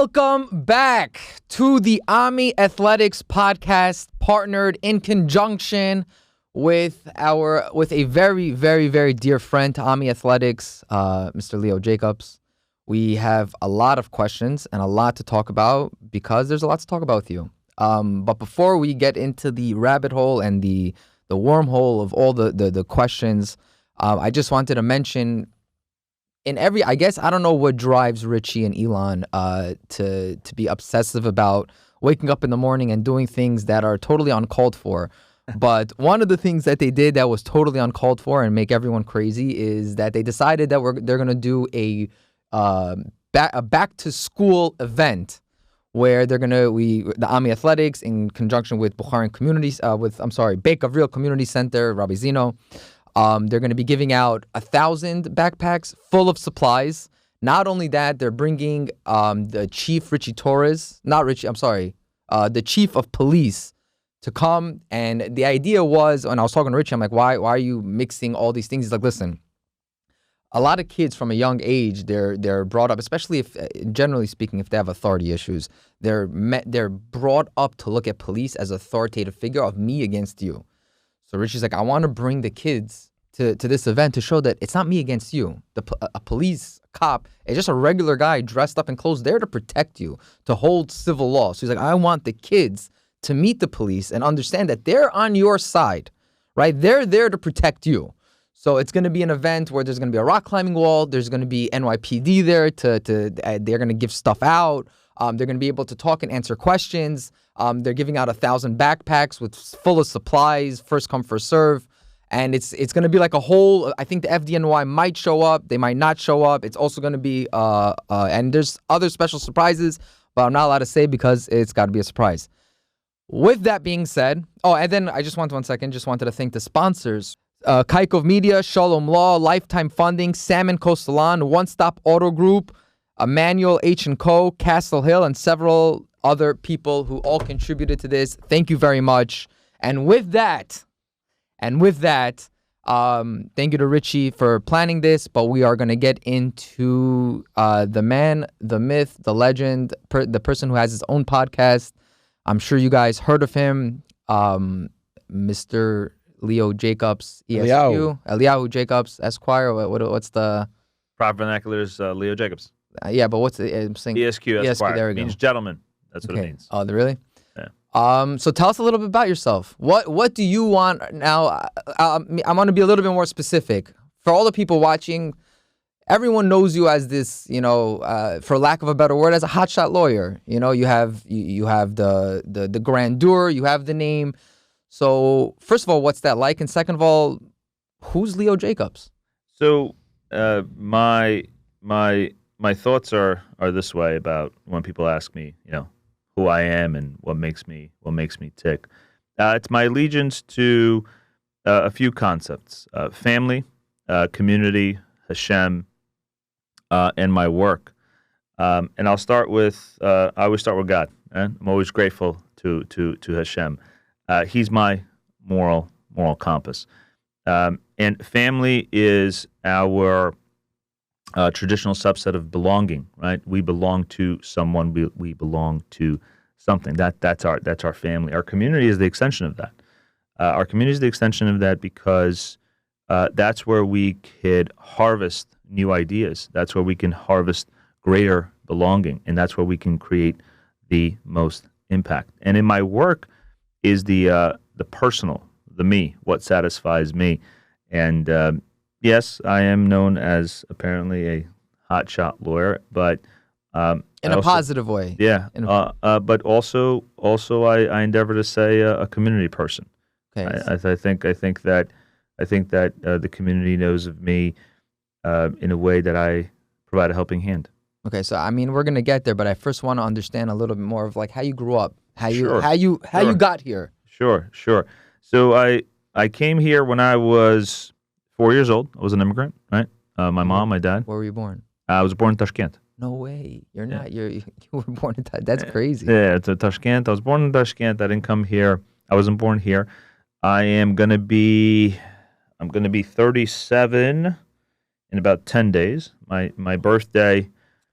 Welcome back to the Ammy Athletics podcast, partnered in conjunction with a very, very, very dear friend to Ammy Athletics, Mr. Leo Jacobs. We have a lot of questions and a lot to talk about because there's a lot to talk about with you. But before we get into the rabbit hole and the wormhole of all the questions, I just wanted to mention I guess I don't know what drives Richie and Elon to be obsessive about waking up in the morning and doing things that are totally uncalled for. But one of the things that they did that was totally uncalled for and make everyone crazy is that they decided that they're going to do a back to school event where they're the Ammy Athletics in conjunction with Baharian communities Kaykov Community Center, Rabbi Zeno. They're going to be giving out 1,000 backpacks full of supplies. Not only that, they're bringing the chief, the chief of police to come. And the idea was, when I was talking to Richie, I'm like, why are you mixing all these things? He's like, listen, a lot of kids from a young age, they're brought up, especially if, generally speaking, if they have authority issues, they're brought up to look at police as authoritative figure of me against you. So Richie's like, I want to bring the kids to this event to show that it's not me against you. A police cop is just a regular guy dressed up in clothes there to protect you, to hold civil law. So he's like, I want the kids to meet the police and understand that they're on your side, right? They're there to protect you. So it's going to be an event where there's going to be a rock climbing wall. There's going to be NYPD there they're going to give stuff out. They're going to be able to talk and answer questions. They're giving out 1,000 backpacks full of supplies, first come, first serve. And it's going to be like a whole, I think the FDNY might show up. They might not show up. It's also going to be, and there's other special surprises, but I'm not allowed to say because it's got to be a surprise. With that being said, and then I just wanted to thank the sponsors. Kaykov Media, Shalom Law, Lifetime Funding, Salmon Coast Salon, One Stop Auto Group, Emmanuel H&Co, Castle Hill, and several other people who all contributed to this. Thank you very much. And with that, thank you to Richie for planning this, but we are going to get into the man, the myth, the legend, the person who has his own podcast. I'm sure you guys heard of him, Mr. Leo Jacobs, ESQ, Eliyahu Jacobs, Esquire. What's the proper vernacular is Leo Jacobs. Yeah, but what's the I'm saying ESQ, Esquire. There we Means go. Gentleman. That's what it means. Oh, really? Yeah. So tell us a little bit about yourself. What do you want now? I'm going to be a little bit more specific for all the people watching. Everyone knows you as this, for lack of a better word, as a hotshot lawyer. You have the grandeur, you have the name. So first of all, what's that like? And second of all, who's Leo Jacobs? So my thoughts are this way about when people ask me, who I am and what makes me tick. It's my allegiance to a few concepts: family, community, Hashem, and my work. And I'll start with I always start with God. I'm always grateful to Hashem. He's my moral compass. And family is our traditional subset of belonging, right? We belong to someone. We belong to something. That's our family. Our community is the extension of that. Our community is the extension of that because that's where we could harvest new ideas. That's where we can harvest greater belonging, and that's where we can create the most impact. And in my work is the personal, the me, what satisfies me. And yes, I am known as apparently a hotshot lawyer, but in a positive way. Yeah, but also I endeavor to say a community person. Okay, I think that the community knows of me in a way that I provide a helping hand. Okay, so we're gonna get there, but I first want to understand a little bit more of like how you grew up, how you got here. Sure. So I came here when I was 4 years old. I was an immigrant, right? My mom, my dad. Where were you born? I was born in Tashkent. No way. You're not. You were born in Tashkent. That's crazy. Yeah, it's Tashkent. I was born in Tashkent. I didn't come here. I wasn't born here. I'm gonna be 37 in about 10 days. My birthday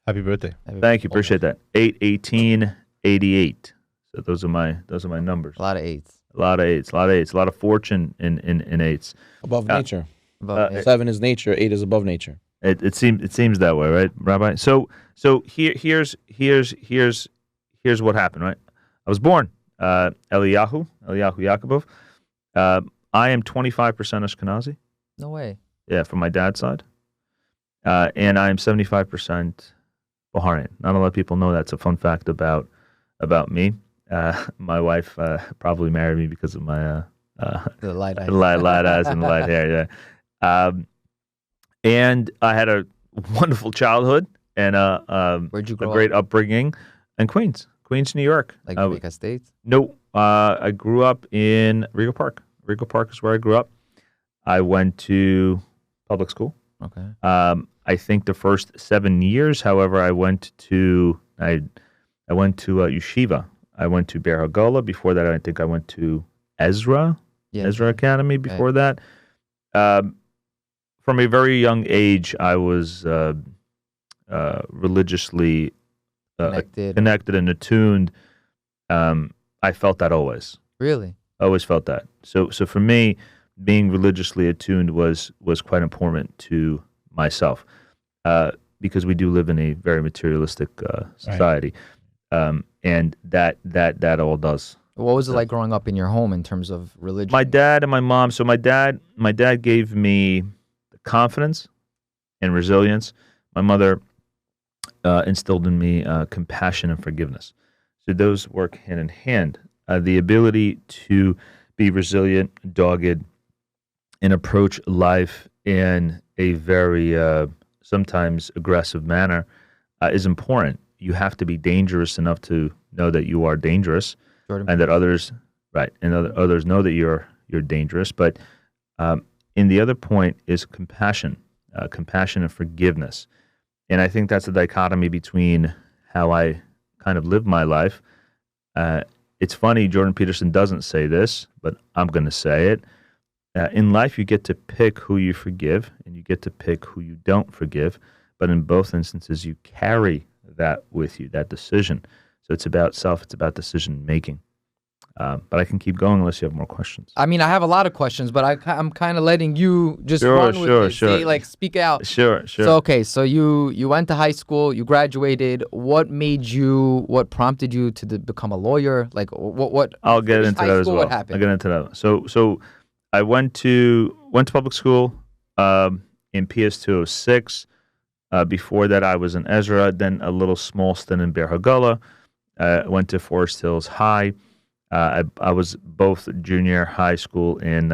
Happy birthday. Thank you. Appreciate that. 8/18/88. So those are my numbers. A lot of eights. A lot of eights. A lot of fortune in eights. Above nature. Above nature. 7 is nature. 8 is above nature. It seems that way, right, Rabbi? So here's what happened, right? I was born Eliyahu Yaakobov. I am 25% Ashkenazi. No way. Yeah, from my dad's side. And I am 75% Baharian. Not a lot of people know that's a fun fact about me. My wife probably married me because of my The light eyes. light eyes and light hair. Yeah. And I had a wonderful childhood and Where'd you a grow great up? upbringing in Queens, New York. Like Jamaica States? No, I grew up in Rego Park. Rego Park is where I grew up. I went to public school. Okay. I think the first 7 years, however, I went to yeshiva. I went to Ber Hagala. Before that, I think I went to Ezra Academy. Before that, from a very young age, I was religiously connected and attuned. I felt that always. Really? I always felt that. So for me, being religiously attuned was quite important to myself, because we do live in a very materialistic society, and that all does. What was it like growing up in your home in terms of religion? My dad and my mom. So my dad gave me the confidence and resilience. My mother instilled in me compassion and forgiveness. So those work hand in hand. The ability to be resilient, dogged, and approach life in a very sometimes aggressive manner is important. You have to be dangerous enough to know that you are dangerous, and that others know that you're dangerous. But in the other point is compassion and forgiveness, and I think that's the dichotomy between how I kind of live my life. It's funny, Jordan Peterson doesn't say this, but I'm going to say it. In life, you get to pick who you forgive, and you get to pick who you don't forgive. But in both instances, you carry that with you, that decision. So it's about self, it's about decision making. But I can keep going unless you have more questions. I mean, I have a lot of questions, but I'm kind of letting you just run with it. Sure. Say, like, speak out. Sure. So, okay, so you went to high school, you graduated. What prompted you to become a lawyer? Like, what? I'll get into that as well. What happened? I'll get into that. So I went to public school in PS 206. Before that, I was in Ezra, then a little small stint in Ber Hagala. Went to Forest Hills High. I was both junior high school in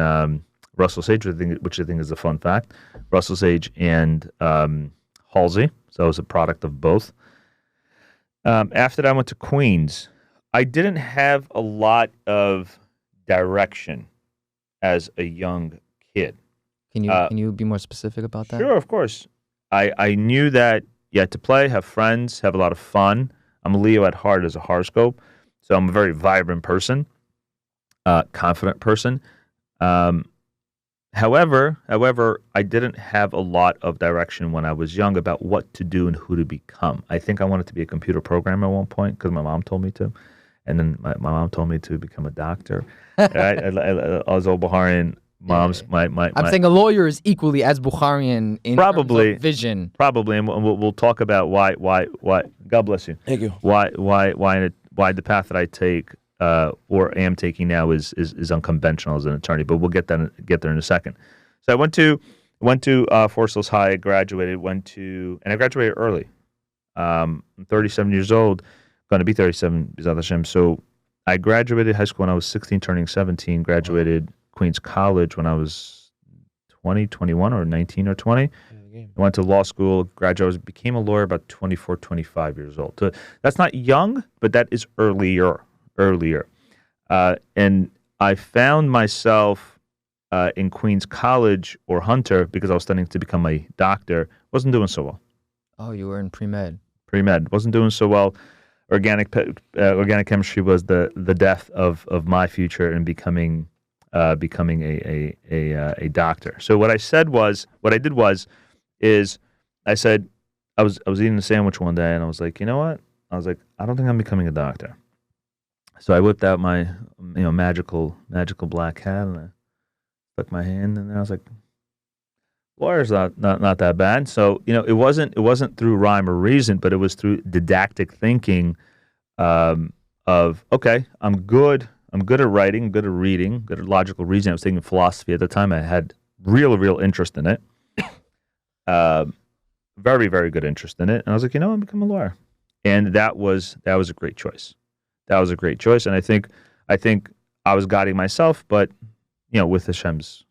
Russell Sage, which I think is a fun fact. Russell Sage and Halsey. So I was a product of both. After that, I went to Queens. I didn't have a lot of direction as a young kid. Can you be more specific about that? Sure, of course. I knew that you had to play, have friends, have a lot of fun. I'm a Leo at heart as a horoscope, so I'm a very vibrant person, confident person. However, I didn't have a lot of direction when I was young about what to do and who to become. I think I wanted to be a computer programmer at one point because my mom told me to, and then my mom told me to become a doctor. Right? I was all Baharian. Moms, I'm saying a lawyer is equally as Bukharian in terms of vision. Probably, and we'll talk about why. God bless you. Thank you. Why the path that I take or am taking now is unconventional as an attorney. But we'll get there in a second. So I went to Forest Hills High. I graduated. And I graduated early. I'm 37 years old. Going to be 37. B'ezrat Hashem. So I graduated high school when I was 16, turning 17. Graduated Queens College when I was 20, 21, or 19 or 20. I went to law school, graduated, became a lawyer about 24, 25 years old. So that's not young, but that is earlier. And I found myself in Queens College or Hunter because I was studying to become a doctor. Wasn't doing so well. Oh, you were in pre-med. Pre-med. Wasn't doing so well. Organic chemistry was the death of my future in becoming a doctor. So what I did was I said, I was eating a sandwich one day, and I was like, you know what? I was like, I don't think I'm becoming a doctor. So I whipped out my magical black hat, and I stuck my hand, and I was like, lawyer's not that bad. So it wasn't through rhyme or reason, but it was through didactic thinking, of okay, I'm good at writing, good at reading, good at logical reasoning. I was taking philosophy at the time. I had real interest in it. Very, very good interest in it. And I was like, I'm become a lawyer. And that was a great choice. That was a great choice. And I think I was guiding myself, but with Hashem's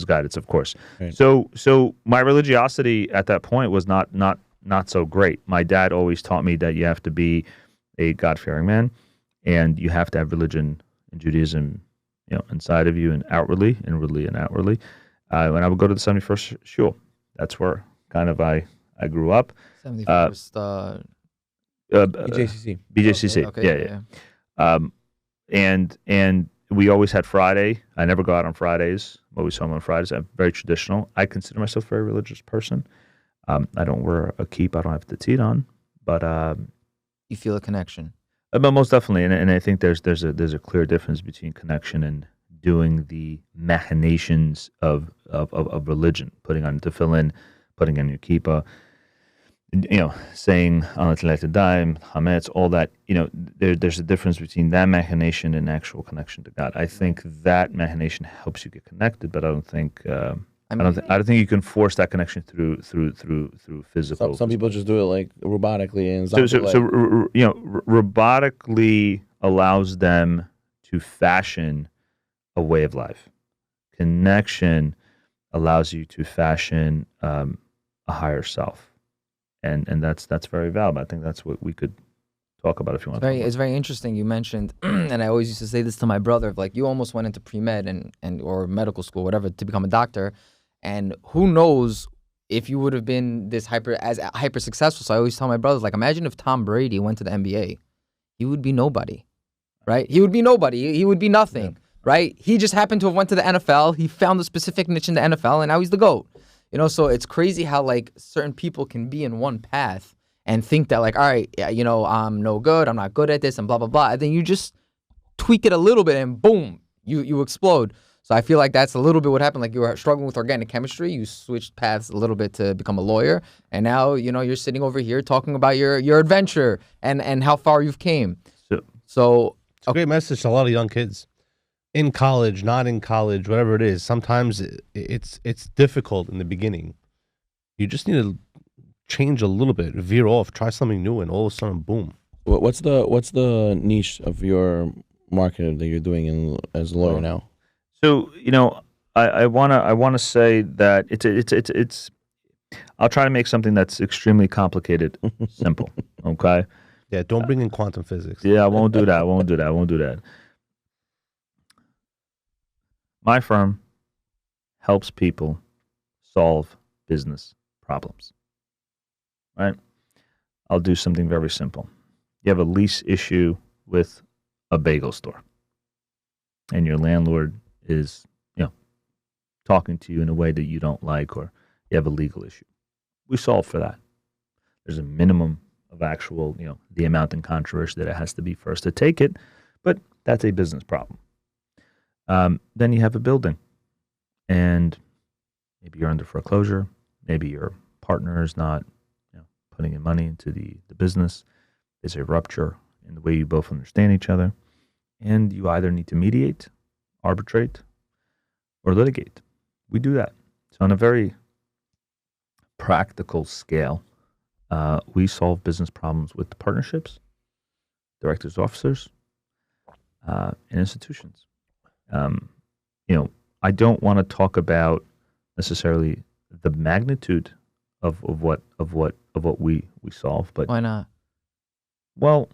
guidance, of course. Right. So my religiosity at that point was not so great. My dad always taught me that you have to be a God-fearing man, and you have to have religion and Judaism, inside of you and outwardly, inwardly and outwardly. When I would go to the 71st shul, that's where kind of I grew up. 71st. BJCC. BJCC. Okay, Yeah. And we always had Friday. I never go out on Fridays. I'm always home on Fridays. I'm very traditional. I consider myself a very religious person. I don't wear a kippah. I don't have the tzit on, but You feel a connection. but most definitely, and I think there's a clear difference between connection and doing the machinations of religion, putting on tefillin, putting on your kippah, saying al daim, hametz, all that. There's a difference between that machination and actual connection to God. I think that machination helps you get connected, but I don't think I don't think you can force that connection through physical. Some people just do it like robotically, and robotically allows them to fashion a way of life. Connection allows you to fashion a higher self, and that's very valuable. I think that's what we could talk about if you want. It's very interesting. You mentioned, and I always used to say this to my brother, like you almost went into pre-med and or medical school, whatever, to become a doctor. And who knows if you would have been this hyper successful. So I always tell my brothers, like, imagine if Tom Brady went to the NBA. He would be nobody, right? He would be nobody. He would be nothing, right? He just happened to have went to the NFL. He found a specific niche in the NFL, and now he's the GOAT. So it's crazy how, like, certain people can be in one path and think that, like, all right, I'm no good. I'm not good at this and blah, blah, blah. And then you just tweak it a little bit and boom, you explode. So I feel like that's a little bit what happened. Like you were struggling with organic chemistry, you switched paths a little bit to become a lawyer, and now you're sitting over here talking about your adventure and how far you've came. So it's a great message to a lot of young kids in college, not in college, whatever it is. Sometimes it's difficult in the beginning. You just need to change a little bit, veer off, try something new, and all of a sudden, boom. What's the niche of your market that you're doing as a lawyer now? So I wanna say that it's I'll try to make something that's extremely complicated simple. Okay. Yeah, don't bring in quantum physics. Yeah, I won't do that. My firm helps people solve business problems. Right? I'll do something very simple. You have a lease issue with a bagel store, and your landlord is, talking to you in a way that you don't like, or you have a legal issue. We solve for that. There's a minimum of actual, the amount in controversy that it has to be for us to take it, but that's a business problem. Then you have a building, and maybe you're under foreclosure. Maybe your partner is not, putting in money into the business. There's a rupture in the way you both understand each other, and you either need to mediate, arbitrate, or litigate. We do that. So on a very practical scale, we solve business problems with partnerships, directors, officers, and institutions. I don't want to talk about necessarily the magnitude of what we solve, but why not? Well,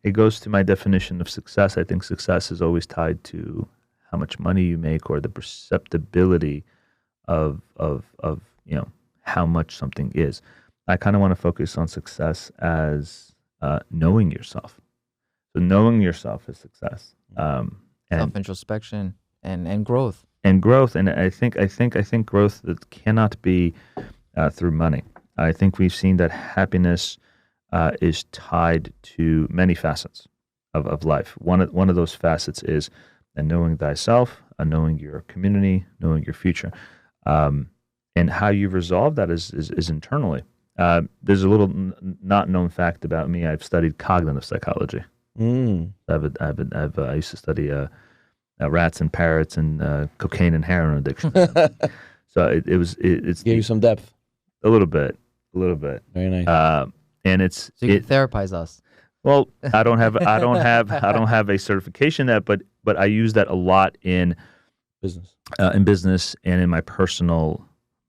it goes to my definition of success. I think success is always tied to how much money you make, or the perceptibility of how much something is. I kind of want to focus on success as knowing yourself. So knowing yourself is success. And Self-introspection and growth. And growth, and I think growth that cannot be through money. I think we've seen that happiness is tied to many facets of life. One of those facets is knowing thyself, knowing your community, knowing your future. And how you resolve that is internally. There's a little not known fact about me. I've studied cognitive psychology. I used to study rats and parrots and cocaine and heroin addiction. So it's Gave you some depth. a little bit. Very nice. And it's So you can therapize us. well, I don't have a certification in that, but I use that a lot in Business. and in my personal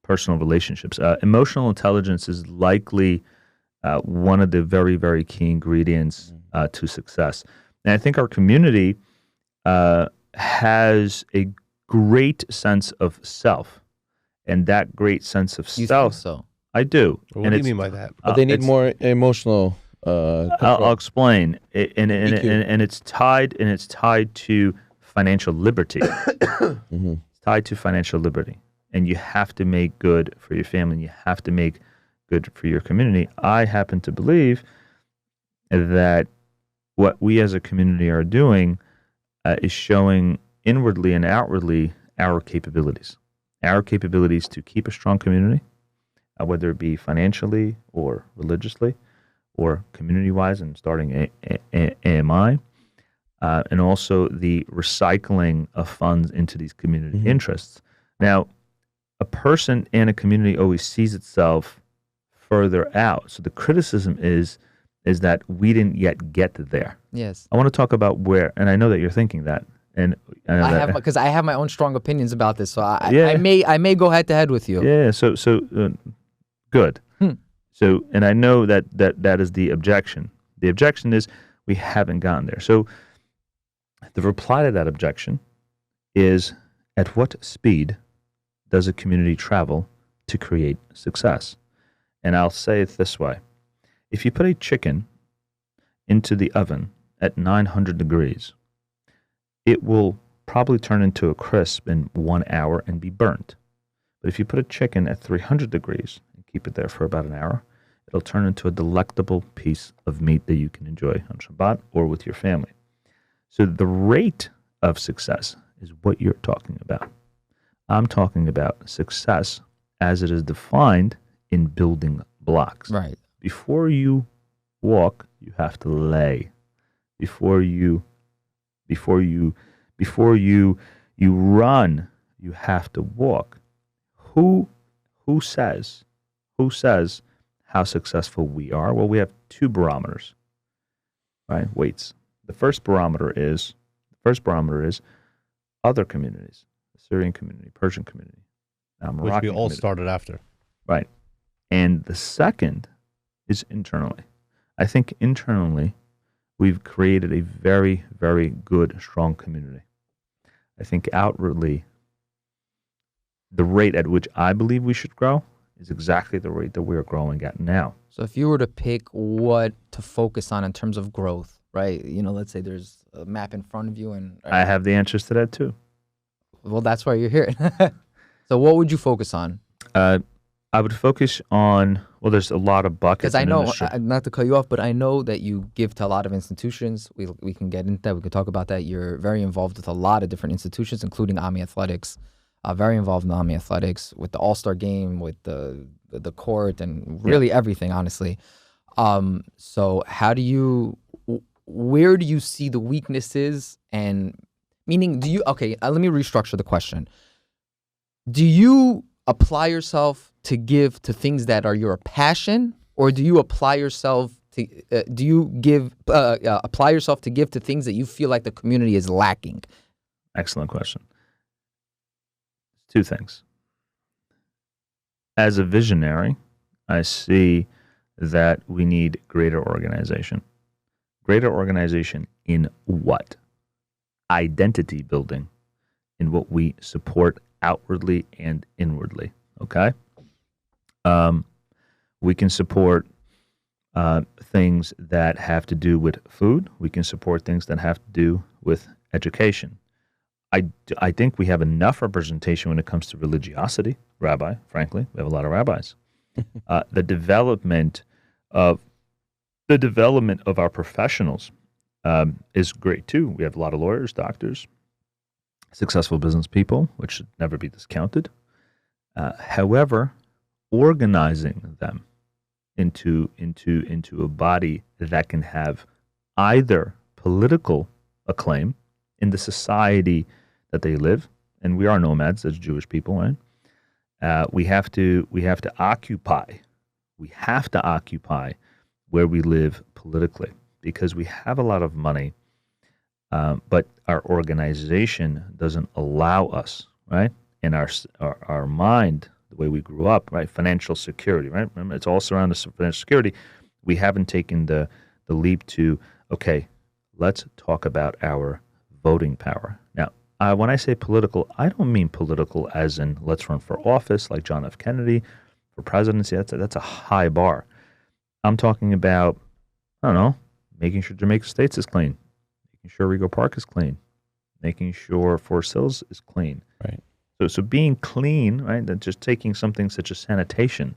relationships. Emotional intelligence is likely one of the very, very key ingredients to success. And I think our community has a great sense of self, and that great sense of You self. think so? I do. What do you mean by that? But they need it's- more emotional. I'll explain, and it's tied to financial liberty. It's tied to financial liberty, and you have to make good for your family. And you have to make good for your community. I happen to believe that what we as a community are doing is showing inwardly and outwardly our capabilities to keep a strong community, whether it be financially or religiously, or community-wise, and starting AMI, and also the recycling of funds into these community interests. Now, a person and a community always sees itself further out. So the criticism is that we didn't yet get there. Yes. I want to talk about where, and I know that you're thinking that, and I know I that, have because I have my own strong opinions about this, so I Yeah. may go head to head with you. Yeah, so good. So, and I know that is the objection. The objection is we haven't gotten there. So the reply to that objection is, at what speed does a community travel to create success? And I'll say it this way. If you put a chicken into the oven at 900 degrees, it will probably turn into a crisp in 1 hour and be burnt. But if you put a chicken at 300 degrees and keep it there for about an hour, it'll turn into a delectable piece of meat that you can enjoy on Shabbat or with your family. So the rate of success is what you're talking about. I'm talking about success as it is defined in building blocks. Right. Before you walk, you have to lay. Before you run, you have to walk. Who says how successful we are? Well, we have two barometers, right? Weights. The first barometer is other communities, the Syrian community, Persian community, Which Moroccan we all community. started after. Right. And the second is internally. I think internally we've created a very, very good, strong community. I think outwardly the rate at which I believe we should grow is exactly the rate that we're growing at now. So if you were to pick what to focus on in terms of growth, right? You know, let's say there's a map in front of you, and I have the answers to that too. well, that's why you're here. So what would you focus on? I would focus on, well, there's a lot of buckets. Because I in know, industry. not to cut you off, but I know that you give to a lot of institutions. We can get into that. We could talk about that. You're very involved with a lot of different institutions, including Ammy Athletics. Very involved in Ammy Athletics with the All-Star game, with the court, and really everything, honestly. So where do you see the weaknesses? And meaning, let me restructure the question. Do you apply yourself to give to things that are your passion, or do you apply yourself to apply yourself to give to things that you feel like the community is lacking? Excellent question. Two things. As a visionary, I see that we need greater organization. Greater organization in what? Identity building, in what we support outwardly and inwardly. Okay? We can support things that have to do with food. We can support things that have to do with education. I think we have enough representation when it comes to religiosity, frankly. We have a lot of rabbis. The development of our professionals is great too. We have a lot of lawyers, doctors, successful business people, which should never be discounted. However, organizing them into a body that can have either political acclaim in the society that they live, and we are nomads as Jewish people, right? We have to occupy. We have to occupy where we live politically because we have a lot of money, but our organization doesn't allow us, right? And our mind, the way we grew up, right? Financial security, right? Remember, it's all surrounded by financial security. We haven't taken the leap to, okay, let's talk about our voting power. Now, when I say political, I don't mean political as in let's run for office like John F. Kennedy, for presidency. That's a high bar. I'm talking about, I don't know, making sure Jamaica States is clean, making sure Rego Park is clean, making sure Forest Hills is clean. Right. So being clean, right? That just taking something such as sanitation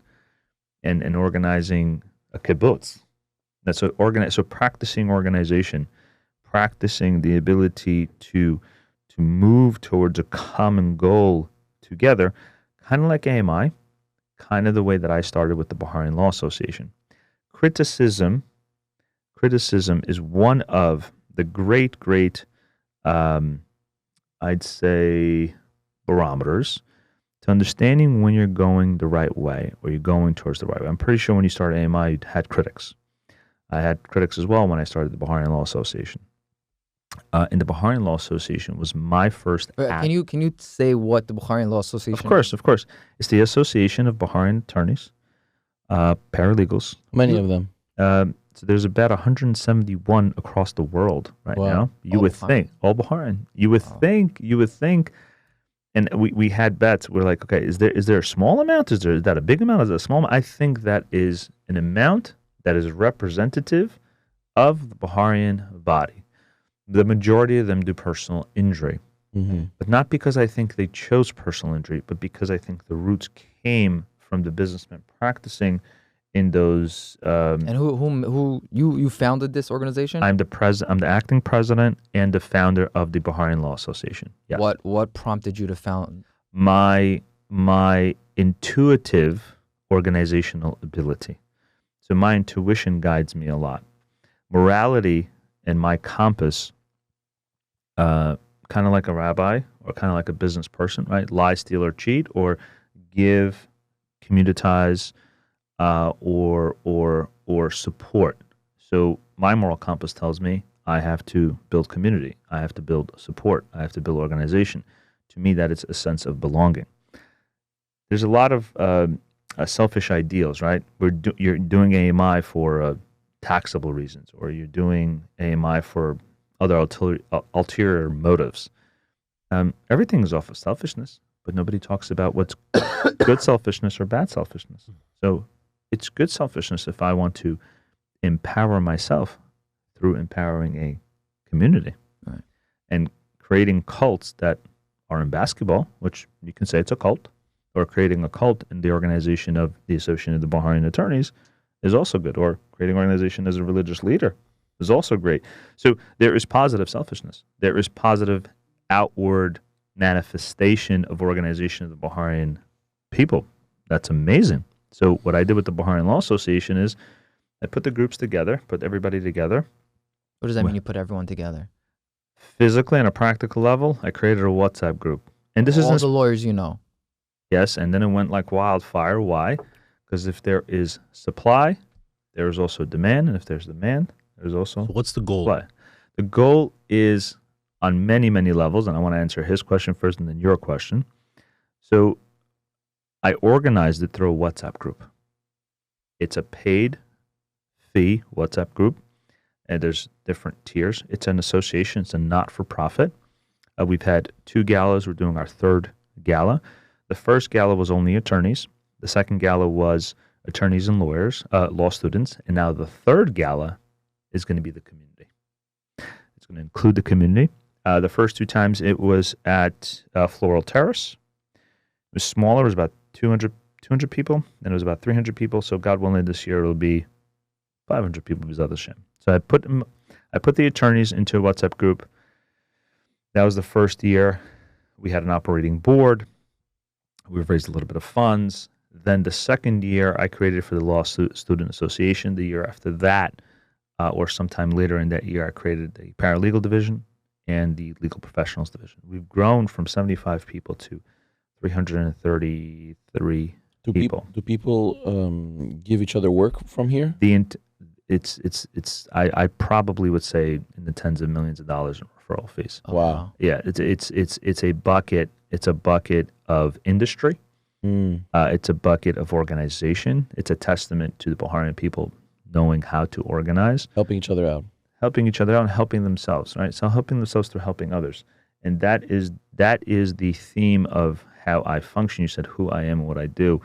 and organizing a kibbutz. That's so practicing organization, practicing the ability to move towards a common goal together, kind of like AMI, kind of the way that I started with the Baharian Law Association. Criticism is one of the great, I'd say, barometers to understanding when you're going the right way or you're going towards the right way. I'm pretty sure when you started AMI, you had critics. I had critics as well when I started the Baharian Law Association. And the Baharian Law Association was my first act. Can you say what the Baharian Law Association? Of course. It's the Association of Baharian Attorneys, Paralegals. Many of them. So there's about 171 across the world right now. You would think all Baharian. You would think, and we had bets. We're like, okay, is there a small amount? Is that a big amount? Is it a small amount? I think that is an amount that is representative of the Baharian body. The majority of them do personal injury, but not because I think they chose personal injury, but because I think the roots came from the businessmen practicing in those. And who you founded this organization? I'm the acting president and the founder of the Baharian Law Association. Yes. What prompted you to found? My intuitive organizational ability. So my intuition guides me a lot. Morality and my compass, kind of like a rabbi or kind of like a business person, right? Lie, steal, or cheat, or give, communitize, or support. So my moral compass tells me I have to build community. I have to build support. I have to build organization. To me, that is a sense of belonging. There's a lot of selfish ideals, right? You're doing AMI for taxable reasons, or you're doing AMI for other ulterior motives. Everything is off of selfishness, but nobody talks about what's good selfishness or bad selfishness. So it's good selfishness if I want to empower myself through empowering a community, right? And creating cults that are in basketball, which you can say it's a cult, or creating a cult in the organization of the Association of the Baharian Attorneys is also good, or creating an organization as a religious leader is also great. So there is positive selfishness. There is positive outward manifestation of organization of the Baharian people. That's amazing. So what I did with the Baharian Law Association is I put the groups together, put everybody together. What does that mean, you put everyone together? Physically, on a practical level, I created a WhatsApp group. And this is all the lawyers you know. Yes, and then it went like wildfire. Why? Because if there is supply, there is also demand, and if there's demand, there's also So what's the goal? supply. The goal is on many, many levels, and I want to answer his question first and then your question. So I organized it through a WhatsApp group. It's a paid fee WhatsApp group, and there's different tiers. It's an association. It's a not-for-profit. We've had 2 galas. We're doing our 3rd gala. The first gala was only attorneys. The second gala was attorneys and lawyers, law students. And now the 3rd gala is going to be the community. It's going to include the community. The first 2 times it was at Floral Terrace. It was smaller. It was about 200 200 people, and it was about 300 people. So God willing, this year it'll be 500 people. B'ezrat Hashem. So I put the attorneys into a WhatsApp group. That was the first year. We had an operating board. We've raised a little bit of funds. Then the second year, I created for the Law Student Association. The year after that, or sometime later in that year, I created the paralegal division and the legal professionals division. We've grown from 75 people to 333 people. Do people give each other work from here? I probably would say in the tens of millions of dollars in referral fees. Wow. Yeah, it's a bucket. It's a bucket of industry. It's a bucket of organization. It's a testament to the Baharian people knowing how to organize, Helping each other out. and helping themselves. Right. So helping themselves through helping others, and that is the theme of how I function. You said who I am and what I do.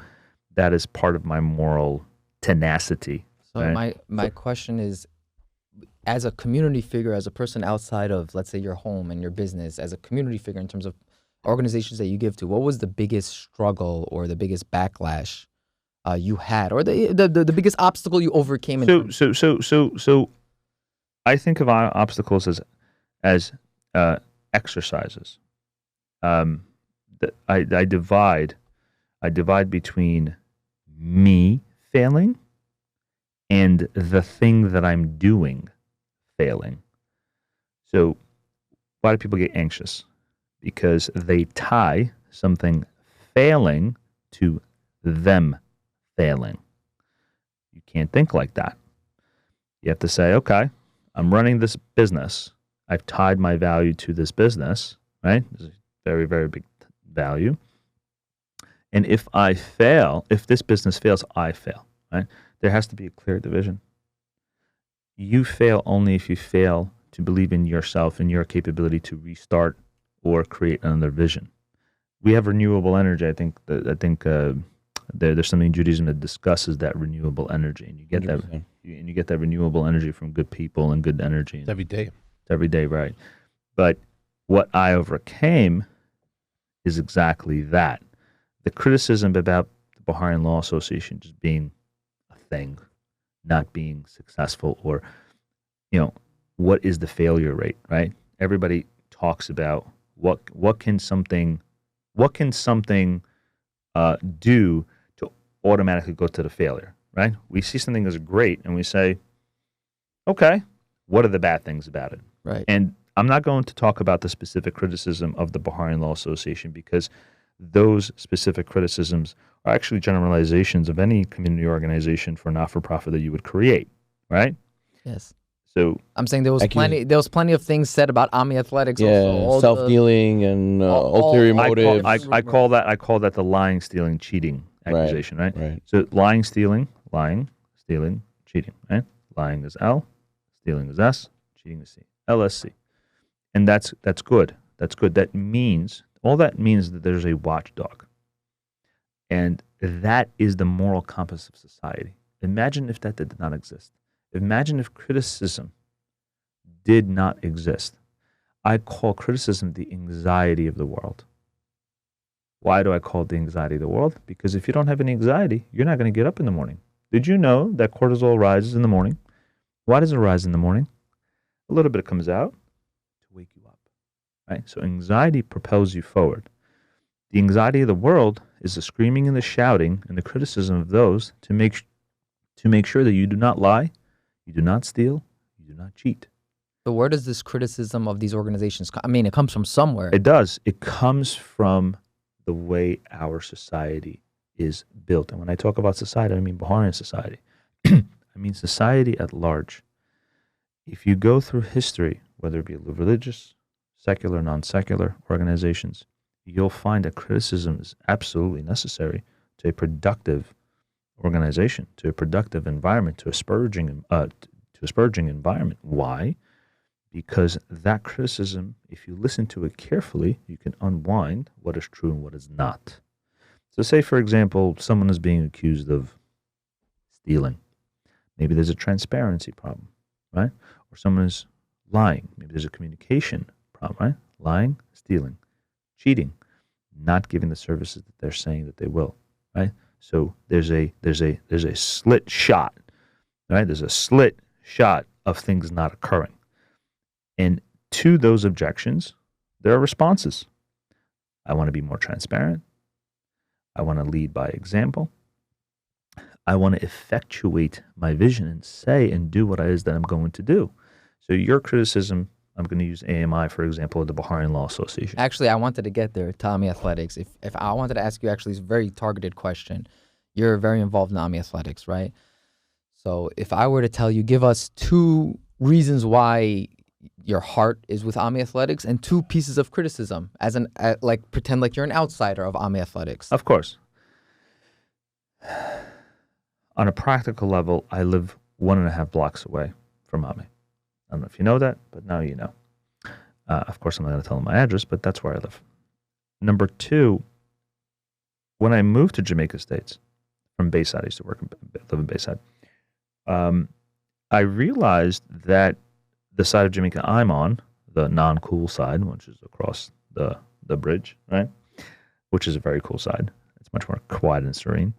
That is part of my moral tenacity. So right? my question is, as a community figure, as a person outside of, let's say, your home and your business, as a community figure in terms of organizations that you give to, what was the biggest struggle or the biggest backlash you had, or the biggest obstacle you overcame? So I think of our obstacles as exercises. I divide between me failing and the thing that I'm doing failing. So why do people get anxious? Because they tie something failing to them failing. You can't think like that. You have to say, okay, I'm running this business. I've tied my value to this business, right? This is a very, very big value. And if I fail, if this business fails, I fail, right? There has to be a clear division. You fail only if you fail to believe in yourself and your capability to restart or create another vision. We have renewable energy. I think there's something in Judaism that discusses that renewable energy, and you get 100%. that, and you get that renewable energy from good people and good energy. It's every day. It's every day, right? But what I overcame is exactly that. The criticism about the Baharian Law Association just being a thing, not being successful, or, what is the failure rate, right? Everybody talks about what can something do to automatically go to the failure, right? We see something as great and we say, okay, what are the bad things about it? Right. And I'm not going to talk about the specific criticism of the Baharian Law Association, because those specific criticisms are actually generalizations of any community organization for not-for-profit that you would create, right? Yes. So I'm saying there was plenty of things said about Ammy Athletics. Yeah, also, self-dealing and ulterior motives. I call that the lying, stealing, cheating accusation, right? Right. So lying, stealing, cheating, right? Lying is L, stealing is S, cheating is C. LSC. And that's good. That's good. All that means that there's a watchdog. And that is the moral compass of society. Imagine if that did not exist. Imagine if criticism did not exist. I call criticism the anxiety of the world. Why do I call it the anxiety of the world? Because if you don't have any anxiety, you're not going to get up in the morning. Did you know that cortisol rises in the morning? Why does it rise in the morning? A little bit comes out to wake you up, right? So anxiety propels you forward. The anxiety of the world is the screaming and the shouting and the criticism of those to make sure that you do not lie, you do not steal, you do not cheat. So where does this criticism of these organizations come? I mean, it comes from somewhere. It does. It comes from the way our society is built. And when I talk about society, I mean Baharian society. I mean society at large. If you go through history, whether it be religious, secular, non-secular organizations, you'll find that criticism is absolutely necessary to a productive organization, to a productive environment, to a spurging environment. Why? Because that criticism, if you listen to it carefully, you can unwind what is true and what is not. So say, for example, someone is being accused of stealing. Maybe there's a transparency problem, right? Or someone is lying. Maybe there's a communication problem, right? Lying, stealing, cheating, not giving the services that they're saying that they will, right? So there's a slit shot, right? There's a slit shot of things not occurring. And to those objections, there are responses. I want to be more transparent. I want to lead by example. I want to effectuate my vision and say and do what it is that I'm going to do. So your criticism, I'm going to use AMI, for example, of the Baharian Law Association. Actually, I wanted to get there to Ammy Athletics. If I wanted to ask you actually a very targeted question. You're very involved in Ammy Athletics, right? So if I were to tell you, give us 2 reasons why your heart is with Ammy Athletics and 2 pieces of criticism, as like pretend like you're an outsider of Ammy Athletics. Of course. On a practical level, I live 1.5 blocks away from Ammy. I don't know if you know that, but now you know. Of course, I'm not going to tell them my address, but that's where I live. Number 2, when I moved to Jamaica Estates from Bayside, I used to live in Bayside. I realized that the side of Jamaica I'm on, the non-cool side, which is across the bridge, right? Which is a very cool side. It's much more quiet and serene.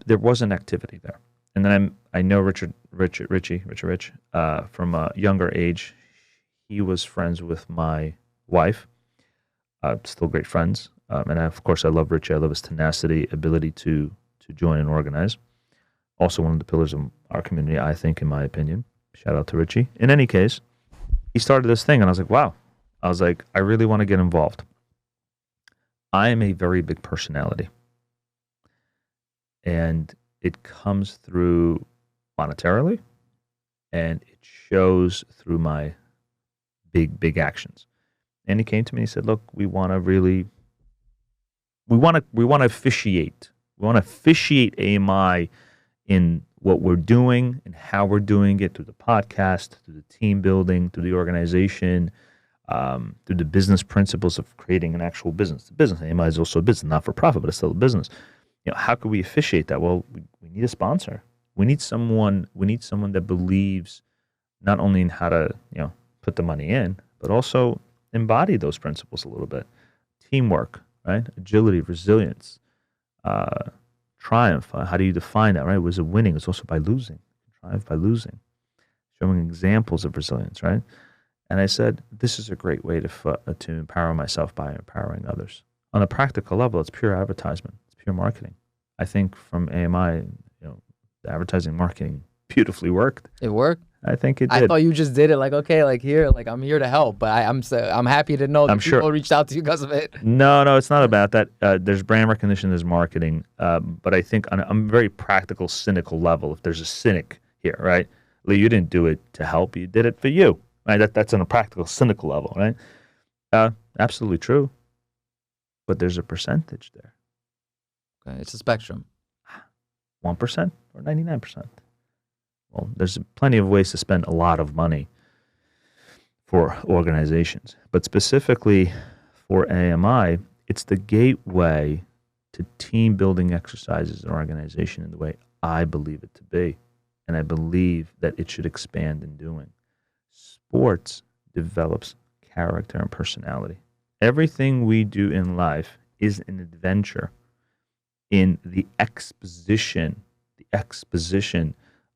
There was an activity there. And then I know Richie from a younger age. He was friends with my wife, still great friends. And of course, I love Richie. I love his tenacity, ability to join and organize. Also one of the pillars of our community, I think, in my opinion. Shout out to Richie. In any case, he started this thing, and I was like, wow. I was like, I really want to get involved. I am a very big personality. And it comes through monetarily, and it shows through my big actions. And he came to me and he said, look, we want to officiate. We want to officiate AMI in what we're doing and how we're doing it, through the podcast, through the team building, through the organization, through the business principles of creating an actual business. The business, AMI is also a business, not for profit, but it's still a business. How could we officiate that? Well, we need a sponsor. We need someone that believes not only in how to, put the money in, but also embody those principles a little bit. Teamwork, right? Agility, resilience, triumph. How do you define that, right? Was it winning? It's also by losing. Triumph by losing. Showing examples of resilience, right? And I said, this is a great way to empower myself by empowering others. On a practical level, it's pure advertisement. It's pure marketing. I think from AMI, the advertising marketing beautifully worked. It worked? I think it did. I thought you just did it like, okay, like here, like I'm here to help. But I'm happy to know that people reached out to you because of it. No, it's not about that. There's brand recognition, there's marketing. But I think on a very practical, cynical level, if there's a cynic here, right? Lee, you didn't do it to help. You did it for you. Right? That's on a practical, cynical level, right? Absolutely true. But there's a percentage there. Okay, it's a spectrum. 1% or 99%. Well, there's plenty of ways to spend a lot of money for organizations. But specifically for AMI, it's the gateway to team building exercises and organization in the way I believe it to be. And I believe that it should expand in doing. Sports develops character and personality. Everything we do in life is an adventure in the exposition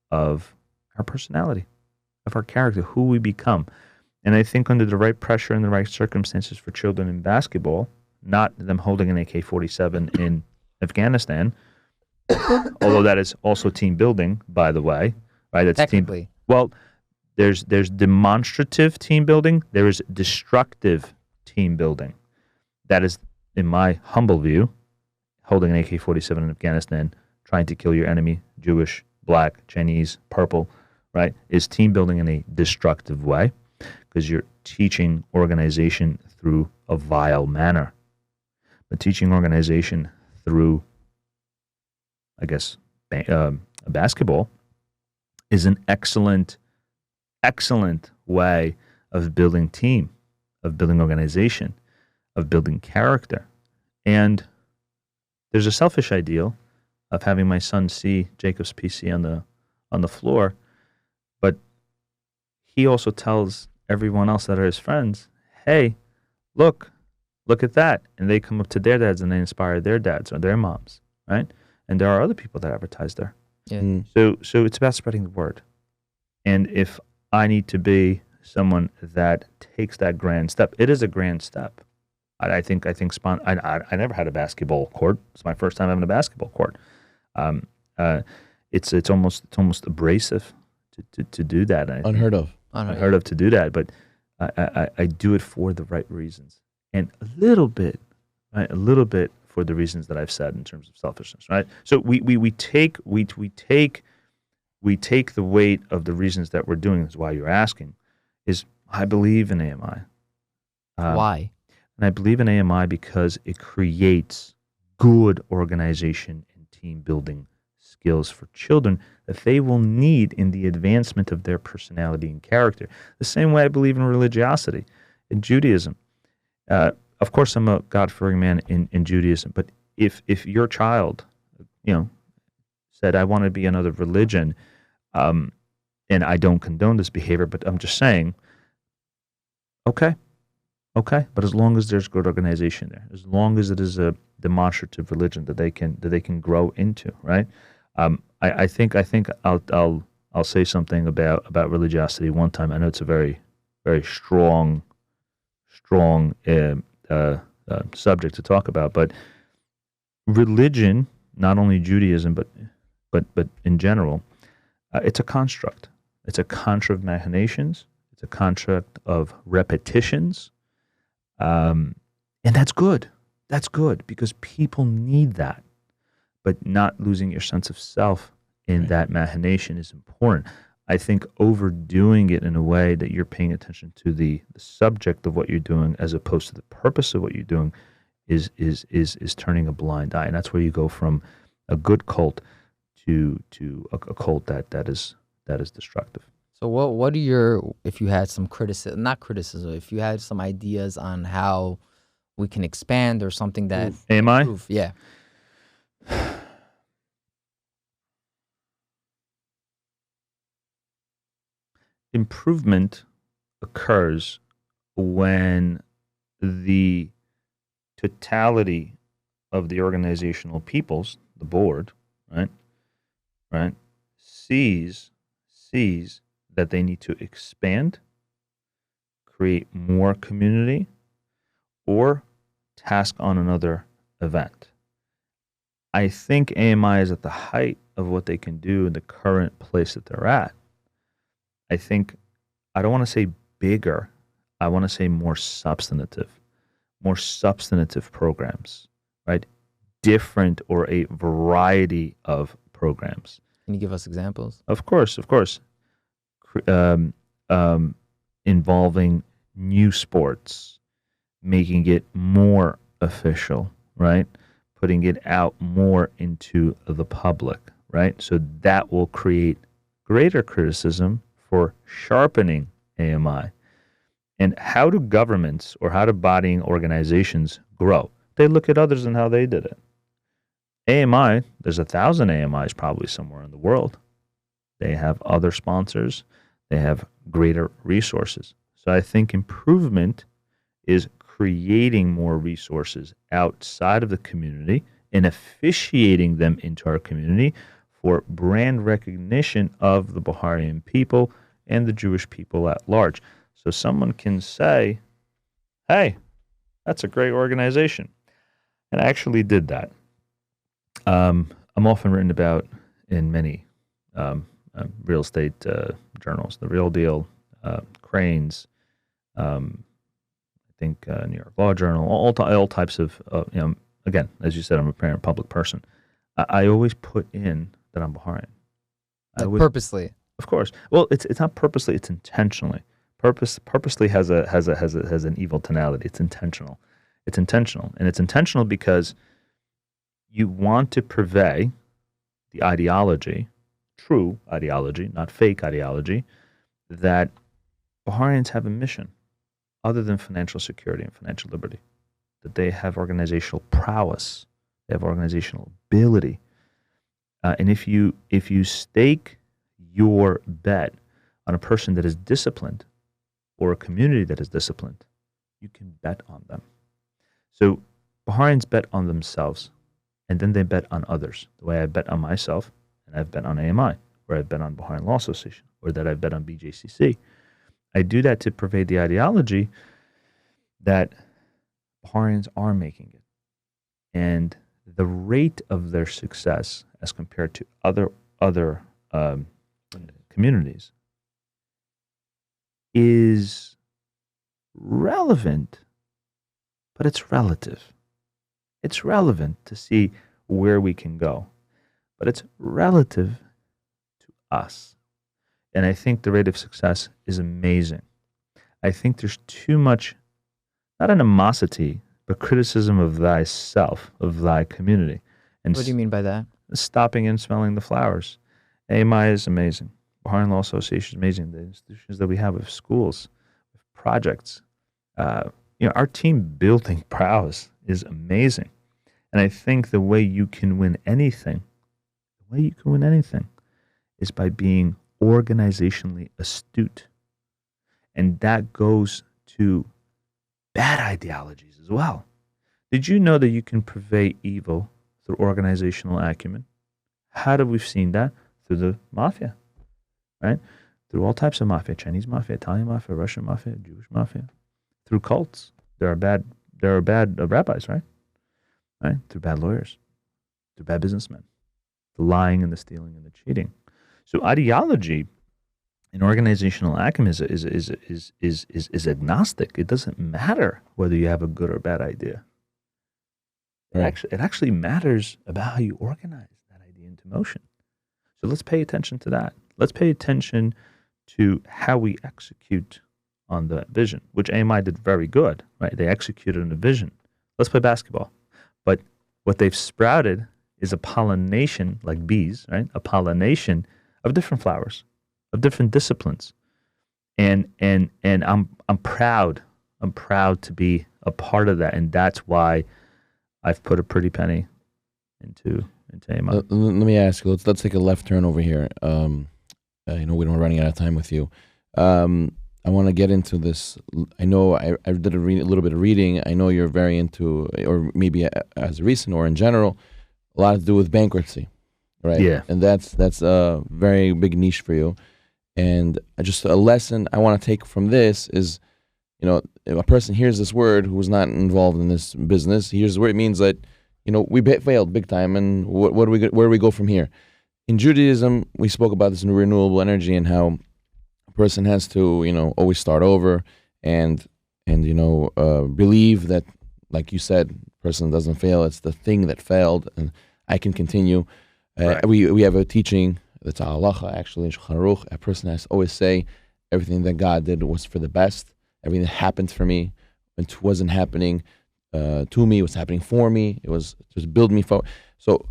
of our personality, of our character, who we become. And I think under the right pressure and the right circumstances for children in basketball, not them holding an AK-47 in Afghanistan, although that is also team building, by the way, right? That's technically. Well, there's demonstrative team building. There is destructive team building. That is, in my humble view, holding an AK-47 in Afghanistan, trying to kill your enemy, Jewish, black, Chinese, purple, right, is team building in a destructive way because you're teaching organization through a vile manner. But teaching organization through, I guess, basketball is an excellent way of building team, of building organization, of building character. And there's a selfish ideal of having my son see Jacob's PC on the floor, but he also tells everyone else that are his friends, hey, look at that. And they come up to their dads and they inspire their dads or their moms, right? and there are other people that advertise there. Yeah. So it's about spreading the word. And if I need to be someone that takes that grand step, it is a grand step. I think I never had a basketball court. It's my first time having a basketball court. It's almost abrasive to do that. Unheard of. Unheard of to do that, but I do it for the right reasons, and a little bit for the reasons that I've said in terms of selfishness, right? So we take the weight of the reasons that we're doing this. Why you're asking is I believe in AMI. Why? And I believe in AMI because it creates good organization and team building skills for children that they will need in the advancement of their personality and character. The same way I believe in religiosity, in Judaism. Of course, I'm a God-fearing man in Judaism, but if your child, said, I want to be another religion, and I don't condone this behavior, but I'm just saying, okay, but as long as there's good organization there, as long as it is a demonstrative religion that they can grow into, right? I think I'll say something about religiosity one time. I know it's a very, very strong subject to talk about, but religion, not only Judaism, but in general, it's a construct. It's a construct of machinations. It's a construct of repetitions. And that's good. That's good because people need that. But not losing your sense of self in that machination is important. I think overdoing it in a way that you're paying attention to the subject of what you're doing as opposed to the purpose of what you're doing is turning a blind eye. And that's where you go from a good cult to a cult that is destructive. So what are your, if you had some criticism, if you had some ideas on how we can expand or something that AMI? improve? Yeah. Improvement occurs when the totality of the organizational peoples, the board, right, sees that they need to expand, create more community, or task on another event. I think AMI is at the height of what they can do in the current place that they're at. I think, I don't want to say bigger, I want to say more substantive programs, right? Different or a variety of programs. Can you give us examples? Of course. Involving new sports, making it more official, right? Putting it out more into the public, right? So that will create greater criticism for sharpening AMI. And how do governments or how do bodying organizations grow? They look at others and how they did it. AMI, there's 1,000 AMIs probably somewhere in the world. They have other sponsors. They have greater resources. So I think improvement is creating more resources outside of the community and officiating them into our community for brand recognition of the Baharian people and the Jewish people at large. So someone can say, hey, that's a great organization. And I actually did that. I'm often written about in many real estate journals, The Real Deal, Cranes, I think New York Law Journal, all types of, again, as you said, I'm a parent public person. I always put in that I'm Baharian. Purposely. Of course. Well, it's not purposely, it's intentionally. Purposely has an evil tonality. It's intentional. It's intentional. And it's intentional because you want to purvey the ideology, true ideology, not fake ideology, that Baharians have a mission other than financial security and financial liberty, that they have organizational prowess, they have organizational ability. And if you stake your bet on a person that is disciplined or a community that is disciplined, you can bet on them. So Baharians bet on themselves. and then they bet on others. The way I bet on myself, and I've bet on AMI, or I've bet on Baharian Law Association, or that I've bet on BJCC. I do that to pervade the ideology that Baharians are making it. And the rate of their success as compared to other communities is relevant, but it's relative. It's relevant to see where we can go, but it's relative to us. And I think the rate of success is amazing. I think there's too much, not animosity, but criticism of thyself, of thy community. And What do you mean by that? stopping and smelling the flowers. AMI is amazing. Baharian Law Association is amazing. The institutions that we have with schools, with projects. Our team building prowess is amazing. And I think the way you can win anything, is by being organizationally astute. And that goes to bad ideologies as well. Did you know that you can purvey evil through organizational acumen? How have we seen that? Through the mafia, right? Through all types of mafia, Chinese mafia, Italian mafia, Russian mafia, Jewish mafia. Through cults. There are bad rabbis, right? Right? Through bad lawyers, through bad businessmen, the lying and the stealing and the cheating. So ideology and organizational acumen is agnostic. It doesn't matter whether you have a good or bad idea. Right. It actually matters about how you organize that idea into motion. So let's pay attention to that. Let's pay attention to how we execute on the vision, which AMI did very good, right? They executed on the vision. Let's play basketball. But what they've sprouted is a pollination, like bees, right? A pollination of different flowers, of different disciplines. And I'm proud. I'm proud to be a part of that. And that's why I've put a pretty penny into AMI. Let me ask you. Let's take a left turn over here. We don't we're running out of time with you. I want to get into this. I know I did a little bit of reading. I know you're very into, or maybe as recent or in general, a lot to do with bankruptcy, right? Yeah. And that's a very big niche for you. And just a lesson I want to take from this is, if a person hears this word who's not involved in this business, hears the word, it means that, we failed big time, and where do we go from here? In Judaism, we spoke about this in renewable energy and how a person has to, always start over and believe that, like you said, person doesn't fail. It's the thing that failed, and I can continue. Right. We have a teaching that's a halacha, actually, in Shulchan Aruch. A person has to always say everything that God did was for the best. Everything that happened for me, it wasn't happening to me, it was happening for me. It was just build me forward. So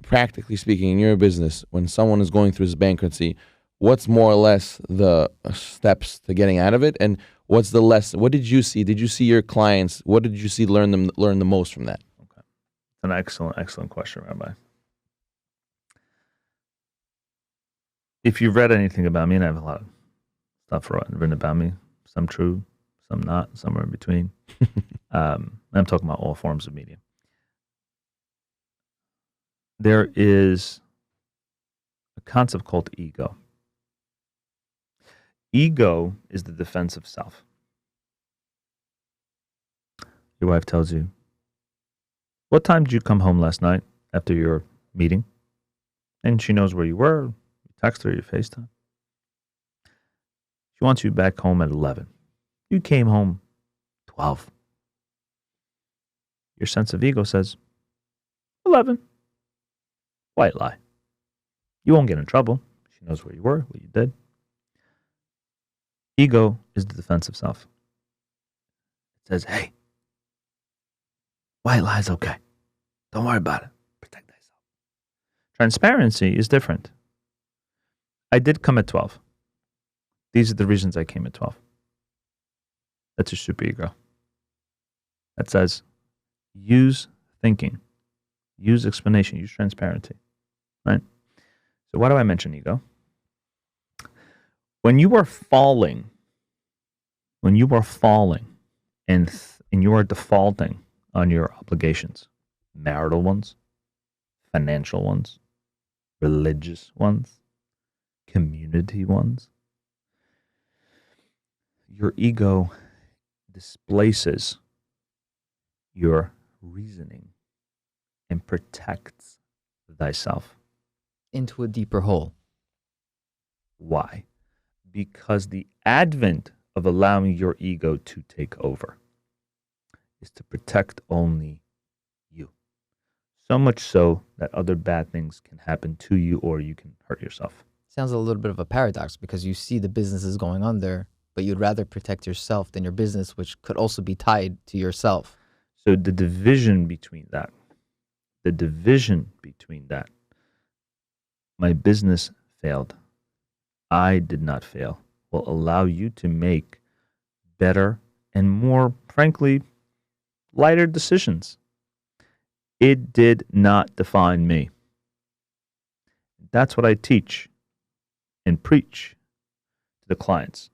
practically speaking, in your business, when someone is going through this bankruptcy, what's more or less the steps to getting out of it? And what's the lesson? What did you see? Did you see your clients? What did you see learn the most from that? Okay. An excellent question, Rabbi. If you've read anything about me, and I have a lot of stuff written about me, some true, some not, somewhere in between. I'm talking about all forms of media. There is a concept called ego. Ego is the defense of self. Your wife tells you, what time did you come home last night after your meeting? And she knows where you were. You text her, you FaceTime. She wants you back home at 11. You came home 12. Your sense of ego says, 11. White lie. You won't get in trouble. She knows where you were, what you did. Ego is the defense of self. It says, hey, white lie is okay. Don't worry about it. Protect thyself. Transparency is different. I did come at 12. These are the reasons I came at 12. That's your superego. That says, use thinking, use explanation, use transparency, right? So why do I mention ego? When you are falling and you are defaulting on your obligations, marital ones, financial ones, religious ones, community ones. Your ego displaces your reasoning and protects thyself. Into a deeper hole. Why? Because the advent of allowing your ego to take over is to protect only you. So much so that other bad things can happen to you or you can hurt yourself. Sounds a little bit of a paradox because you see the businesses going under, but you'd rather protect yourself than your business, which could also be tied to yourself. So the division between that, my business failed, I did not fail, will allow you to make better and more, frankly, lighter decisions. It did not define me. That's what I teach and preach to the clients.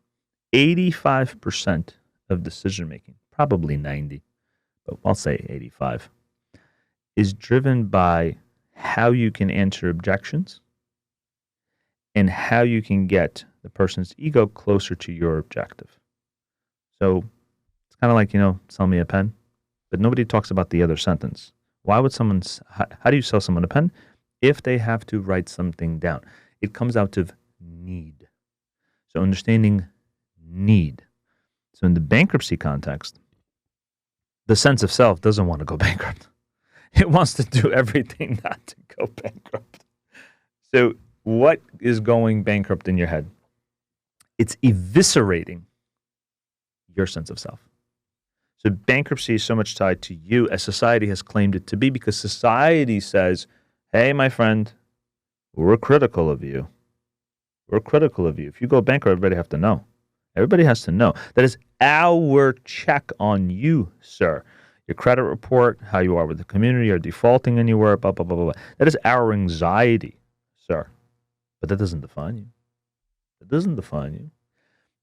85% of decision making, probably 90, but I'll say 85, is driven by how you can answer objections and how you can get the person's ego closer to your objective. So it's kind of like, sell me a pen, but nobody talks about the other sentence. Why would how do you sell someone a pen? If they have to write something down, it comes out of need. So understanding need. So in the bankruptcy context, the sense of self doesn't want to go bankrupt. It wants to do everything not to go bankrupt. So what is going bankrupt in your head? It's eviscerating your sense of self. So bankruptcy is so much tied to you as society has claimed it to be, because society says, hey, my friend, we're critical of you. We're critical of you. If you go bankrupt, everybody have to know. Everybody has to know. That is our check on you, sir. Your credit report, how you are with the community, are defaulting anywhere, blah, blah, blah, blah, blah. That is our anxiety, sir. But that doesn't define you. That doesn't define you.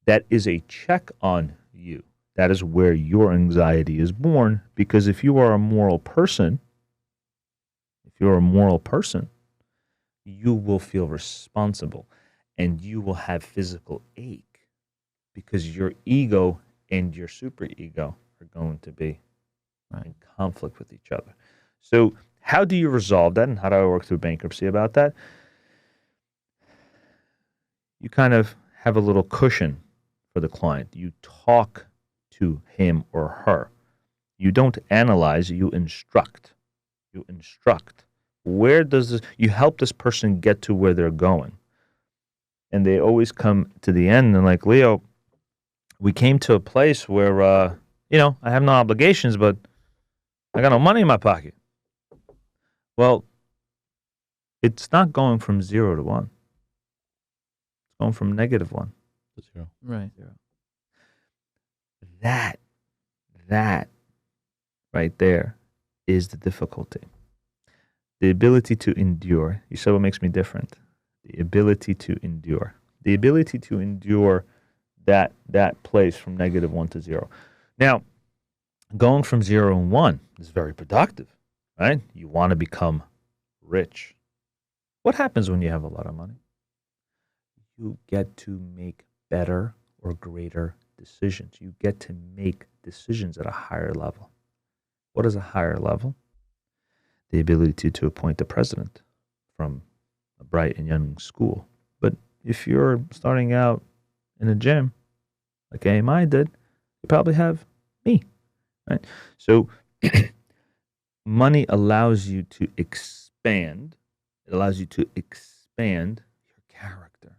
That is a check on you. That is where your anxiety is born, because if you are a moral person, you will feel responsible and you will have physical ache because your ego and your superego are going to be in conflict with each other. So how do you resolve that, and how do I work through bankruptcy about that? You kind of have a little cushion for the client. You talk to him or her. You don't analyze, you instruct. You instruct. You help this person get to where they're going. And they always come to the end and like, Leo, we came to a place where, I have no obligations, but I got no money in my pocket. Well, it's not going from 0 to 1. It's going from -1 to 0. Right. 0. That right there is the difficulty. The ability to endure. You said what makes me different. The ability to endure. The ability to endure that place from -1 to 0. Now, going from 0 and 1 is very productive, right? You want to become rich. What happens when you have a lot of money? You get to make better or greater decisions. You get to make decisions at a higher level. What is a higher level? The ability to appoint a president from a bright and young school. But if you're starting out in a gym, like AMI did, you probably have me, right? So money allows you to expand. It allows you to expand your character.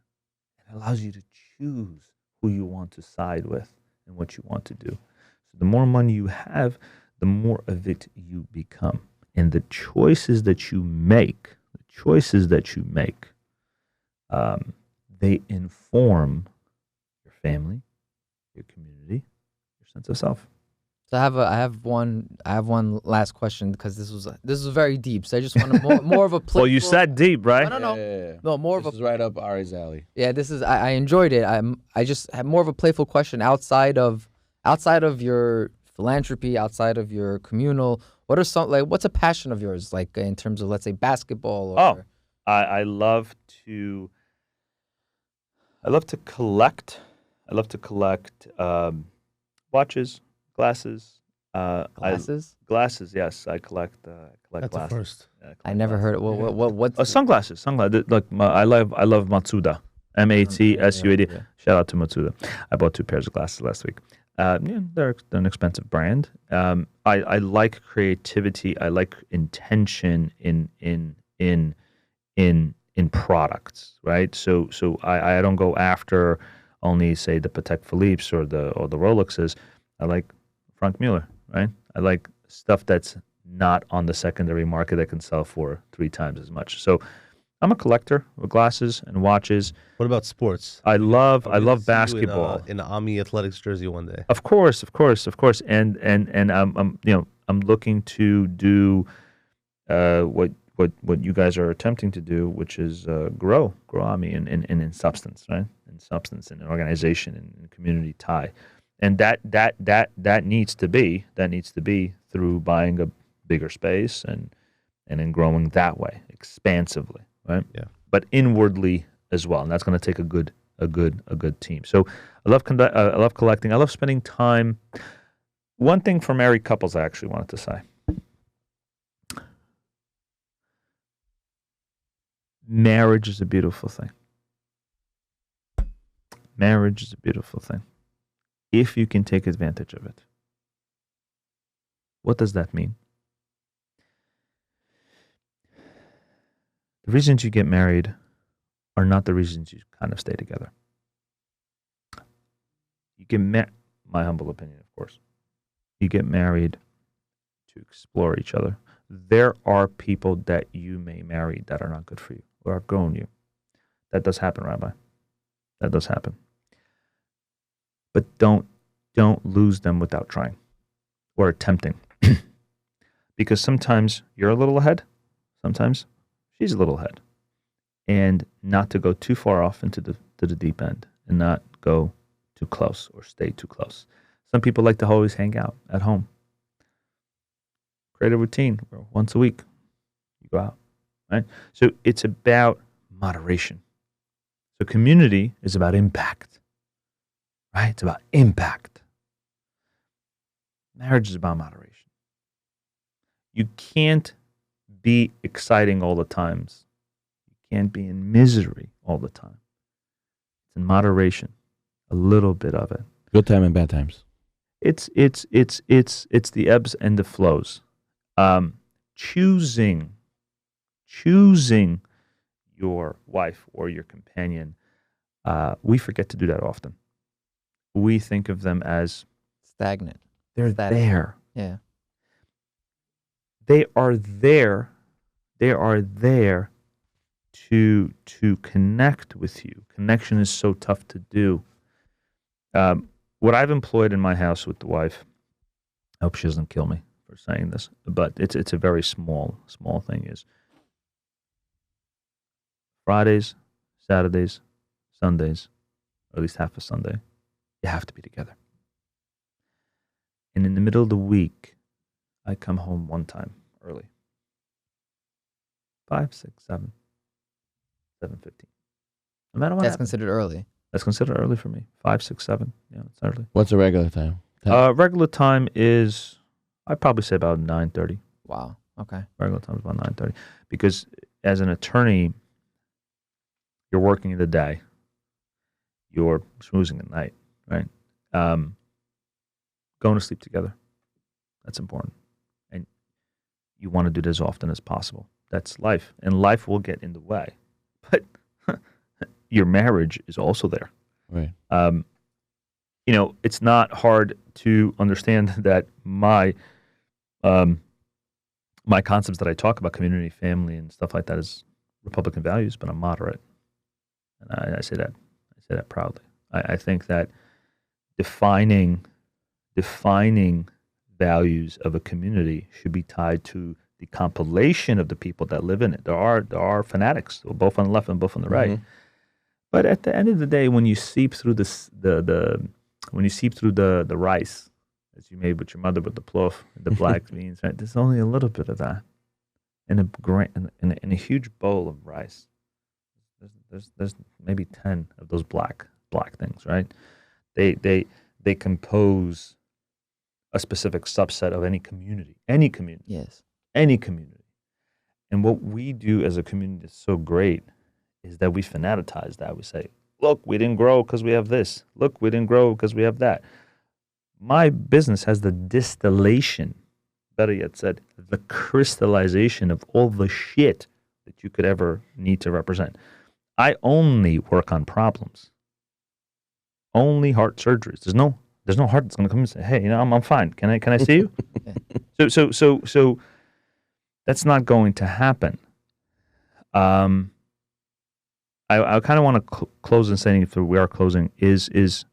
It allows you to choose who you want to side with and what you want to do. So the more money you have, the more of it you become. And the choices that you make, they inform your family, your community, your sense of self. So I have one last question, because this was very deep. So I just want more of a playful. Well, you said deep, right? No. Yeah. No, more This of is right up Ari's alley. Yeah, this is. I enjoyed it. I just have more of a playful question outside of your philanthropy, outside of your communal. What are some what's a passion of yours like in terms of, let's say, basketball? Or, Oh, I love to collect. I love to collect watches, glasses. glasses? Glasses, yes. I collect That's glasses. the first. Yeah, I I collect never heard. glasses. What's Sunglasses. Like I love Matsuda. Matsuda. Yeah. Shout out to Matsuda. I bought 2 pairs of glasses last week. Yeah, they're an expensive brand. I like creativity. I like intention in products, right? So I don't go after only, say, the Patek Philippe's or the Rolexes. I like Frank Mueller, right? I like stuff that's not on the secondary market that can sell for 3 times as much. So I'm a collector of glasses and watches. What about sports? I love Are we gonna see you basketball. in an Ammy Athletics jersey one day. Of course. And I'm looking to do what you guys are attempting to do, which is grow Ammy in substance, right? In substance, in organization, in community tie, and that needs to be through buying a bigger space and in growing that way, expansively, right? Yeah. But inwardly as well, and that's going to take a good team. So I love collecting. I love spending time. One thing for married couples, I actually wanted to say. Marriage is a beautiful thing. Marriage is a beautiful thing. If you can take advantage of it. What does that mean? The reasons you get married are not the reasons you kind of stay together. You get married, my humble opinion, of course. You get married to explore each other. There are people that you may marry that are not good for you or outgrown you. That does happen, Rabbi. That does happen. But don't lose them without trying or attempting. Because sometimes you're a little ahead. Sometimes she's a little ahead. And not to go too far off into the deep end and not go too close or stay too close. Some people like to always hang out at home. Create a routine where once a week you go out, right? So it's about moderation. So community is about impact, right? It's about impact. Marriage is about moderation. You can't be exciting all the times. You can't be in misery all the time. It's in moderation, a little bit of it. Good time and bad times. It's the ebbs and the flows. Choosing your wife or your companion, we forget to do that often. We think of them as stagnant. they're Static. there. Yeah. They are there. They are there to connect with you. Connection is so tough to do. What I've employed in my house with the wife, I hope she doesn't kill me for saying this, but it's a very small thing, is Fridays, Saturdays, Sundays, or at least half a Sunday, you have to be together. And in the middle of the week, I come home one time early. 5, 6, 7, 7:15. No matter what That's happens. considered early. That's considered early for me. 5, 6, 7. Yeah, it's early. What's a regular time? Regular time is, I'd probably say about 9:30. Wow. Okay. Regular time is about 9:30. Because as an attorney, you're working in the day. You're schmoozing at night, right? Going to sleep together. That's important. And you want to do it as often as possible. That's life. And life will get in the way. But your marriage is also there. Right. It's not hard to understand that my concepts that I talk about, community, family, and stuff like that, is Republican values, but I'm moderate. And I say that proudly. I think that defining values of a community should be tied to the compilation of the people that live in it. There are fanatics, both on the left and both on the right. But at the end of the day, when you seep through the rice, as you made with your mother with the plov, the black beans, right? There's only a little bit of that in a huge bowl of rice. There's maybe 10 of those black things, right? They compose a specific subset of any community. Yes. Any community. And what we do as a community that's so great is that we fanaticize that. We say, look, we didn't grow because we have this. Look, we didn't grow because we have that. My business has the distillation, better yet said, the crystallization of all the shit that you could ever need to represent. I only work on problems. Only heart surgeries. There's no heart that's going to come and say, "Hey, I'm fine. Can I see you?" So that's not going to happen. I kind of want to close in saying, if we are closing, is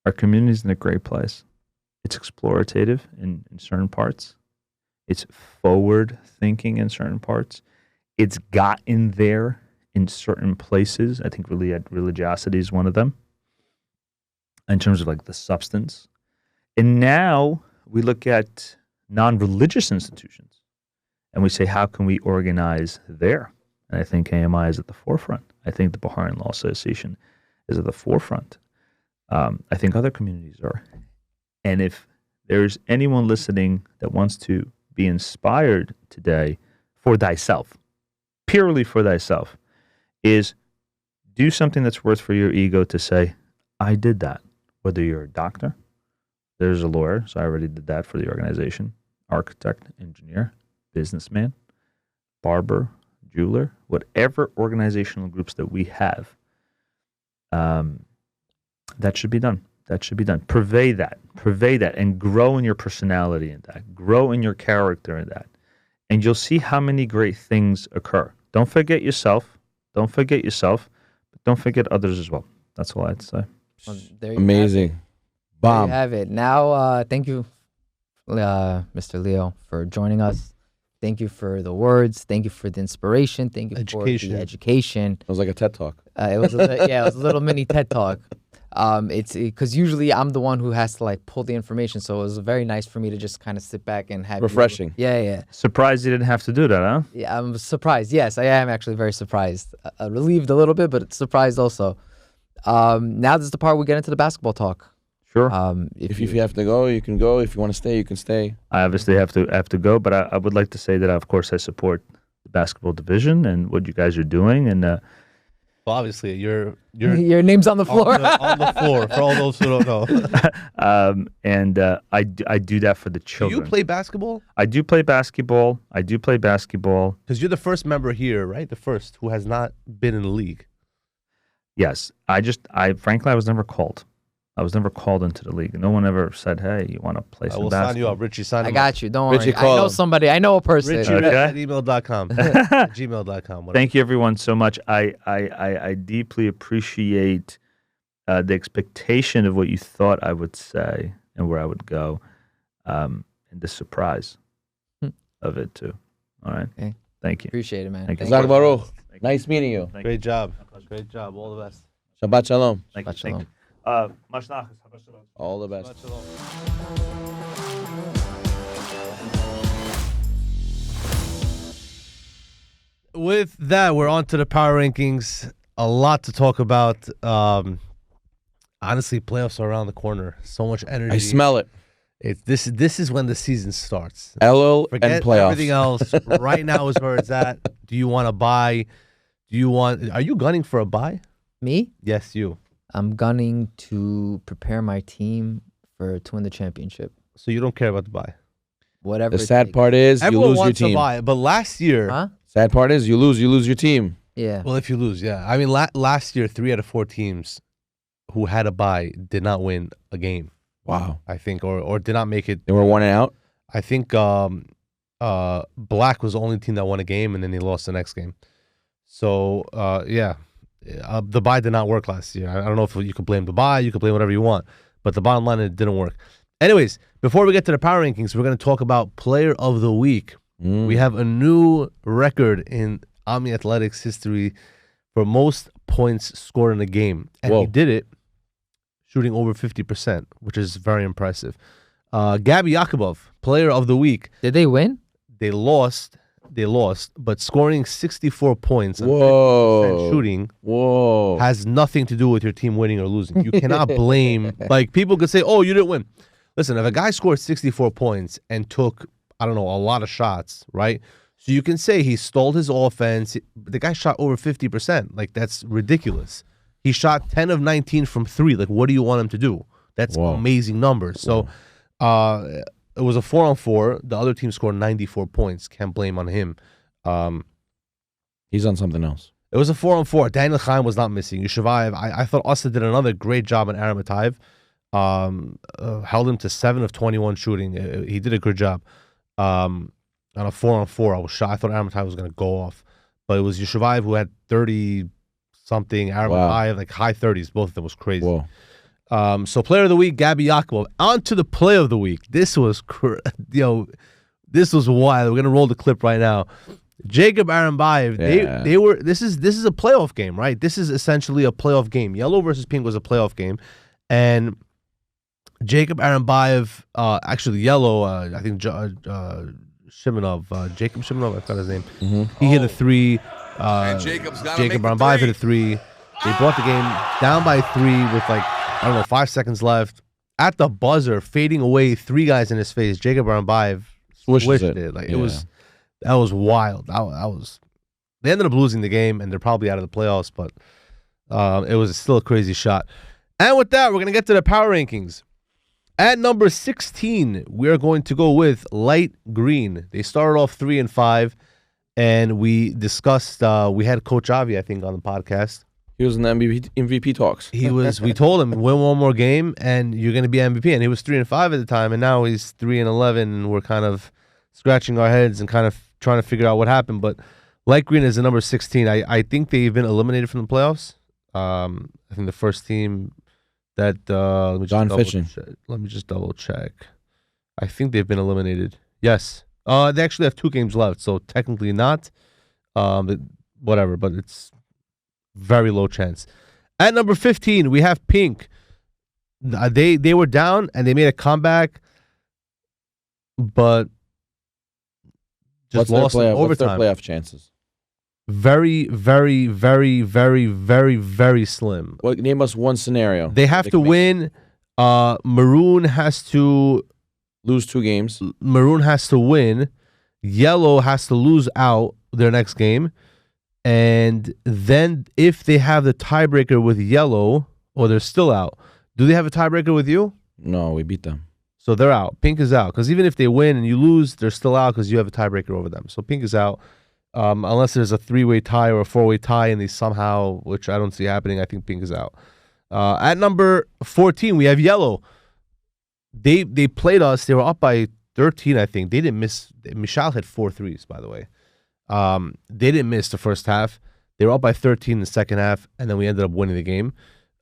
our community is in a great place. It's explorative in certain parts. It's forward thinking in certain parts. It's gotten there in certain places. I think religiosity is one of them, in terms of like the substance. And now we look at non-religious institutions and we say, how can we organize there? And I think AMI is at the forefront. I think the Baharian Law Association is at the forefront. I think other communities are. And if there's anyone listening that wants to be inspired today for thyself, purely for thyself, is do something that's worth for your ego to say, I did that. Whether you're a doctor, there's a lawyer, so I already did that for the organization, architect, engineer, businessman, barber, jeweler, whatever organizational groups that we have, that should be done. That should be done. Purvey that, and grow in your personality in that. Grow in your character in that. And you'll see how many great things occur. Don't forget yourself. But don't forget others as well. That's all I had to say. Well, there you Amazing. have it. Bomb. There you have it. Now, thank you, Mr. Leo, for joining us. Thank you for the words. Thank you for the inspiration. Thank you for the education. It was like a TED Talk. It was it was a little mini TED Talk. It's because usually I'm the one who has to like pull the information, so it was very nice for me to just kind of sit back and have Refreshing. Yeah. Surprised you didn't have to do that, huh? Yeah, I'm surprised. Yes, I am actually very surprised. Relieved a little bit, but surprised also. Now this is the part we get into the basketball talk. Sure. If you have to go, you can go. If you want to stay, you can stay. I obviously have to go, but I would like to say that, of course, I support the basketball division and what you guys are doing. And well, obviously, your name's on the floor. on the floor for all those who don't know. I do that for the Do children. you play basketball? I do play basketball. Because you're the first member here, right? The first who has not been in the league. Yes. Frankly, I was never called. I was never called into the league. No one ever said, "Hey, you want to play some I will basketball?" sign you up, Richie. Sign I him got you. Don't worry. Richie, I call know him. somebody. I know a person. Richie Okay. at gmail.com. gmail.com. Whatever. Thank you, everyone, so much. I deeply appreciate the expectation of what you thought I would say and where I would go, and the surprise of it too. All right. Okay. Thank you. Appreciate it, man. Thank you. Zag Baruch. Nice meeting you. Thank Great job. Great job. All the best. Shabbat shalom. Thank you. Shabbat Thank you. Mashnachas. All the best. With that, we're on to the power rankings. A lot to talk about. Honestly, playoffs are around the corner. So much energy. I smell it. This is when the season starts. LL Forget and playoffs. everything else. Right now is where it's at. Do you want to buy? Are you gunning for a buy? Me? Yes, you. I'm gunning to prepare my team to win the championship. So you don't care about the buy. Whatever. The it sad takes. part is you Everyone lose your wants to team. buy, but last year, Huh? Sad part is you lose your team. Yeah. well, if you lose, yeah. I mean, last year, 3 out of 4 teams who had a buy did not win a game. Wow. I think, or did not make it. They were 1 and out. I think Black was the only team that won a game, and then they lost the next game. So, yeah, the buy did not work last year. I don't know if you could blame the buy, you could blame whatever you want, but the bottom line, it didn't work. Anyways, before we get to the power rankings, we're going to talk about Player of the Week. We have a new record in Ammy Athletics history for most points scored in a game, and Whoa. he did it shooting over 50%, which is very impressive. Gabby Yakubov, player of the week. Did they win? They lost, but scoring 64 points and 50% Whoa. shooting Whoa. has nothing to do with your team winning or losing. You cannot blame, like people could say, oh, you didn't win. Listen, if a guy scored 64 points and took, I don't know, a lot of shots, right? So you can say he stalled his offense. The guy shot over 50%. Like, that's ridiculous. He shot 10 of 19 from 3. Like, what do you want him to do? That's amazing numbers. So it was a 4-on-4. The other team scored 94 points. Can't blame on him. He's on something else. It was a 4-on-4. Daniel Chaim was not missing. Yushivayev, I thought Asa did another great job on Aram Atayev. Held him to 7 of 21 shooting. He did a good job. On a 4-on-4, I was shocked. I thought Aram Atayev was going to go off. But it was Yushivayev who had 30-something. Aram Atayev, like high 30s. Both of them was crazy. Whoa. So player of the week, Gabby Yakubov. On to the play of the week. This was, this was wild. We're going to roll the clip right now. Jacob Arambayev, they were. This is a playoff game, right? This is essentially a playoff game. Yellow versus pink was a playoff game, and Jacob Arambayev, actually yellow. I think Shimonov, Jacob Shimonov, I forgot his name. Mm-hmm. He hit a 3. Jacob Arambayev hit a 3. They brought the game down by 3 with 5 seconds left. At the buzzer, fading away 3 guys in his face. Jacob Arambayev swished it. It was. That was wild. They ended up losing the game, and they're probably out of the playoffs, but it was still a crazy shot. And with that, we're going to get to the power rankings. At number 16, we're going to go with Light Green. They started off 3-5, and we discussed, we had Coach Avi, I think, on the podcast. He was in the MVP talks. We told him, win one more game, and you're going to be MVP. And he was 3-5 at the time, and now he's 3-11, and we're kind of scratching our heads and kind of trying to figure out what happened. But Light Green is the number 16. I think they've been eliminated from the playoffs. I think the first team that let me just double check. I think they've been eliminated. Yes. They actually have 2 games left, so technically not. Whatever, but it's very low chance. At number 15, we have Pink. They were down and they made a comeback, but just lost in overtime. What's their playoff chances? Very, very, very, very, very, very slim. Well, name us one scenario. They have to win. Maroon has to lose 2 games. Maroon has to win. Yellow has to lose out their next game. And then if they have the tiebreaker with Yellow, or they're still out, do they have a tiebreaker with you? No, we beat them. So they're out. Pink is out. Because even if they win and you lose, they're still out because you have a tiebreaker over them. So Pink is out. Unless there's a 3-way tie or a 4-way tie and they somehow, which I don't see happening, I think Pink is out. At number 14, we have Yellow. They played us. They were up by 13, I think. They didn't miss. Michal hit 4 threes, by the way. They didn't miss the first half. They were up by 13 in the second half, and then we ended up winning the game.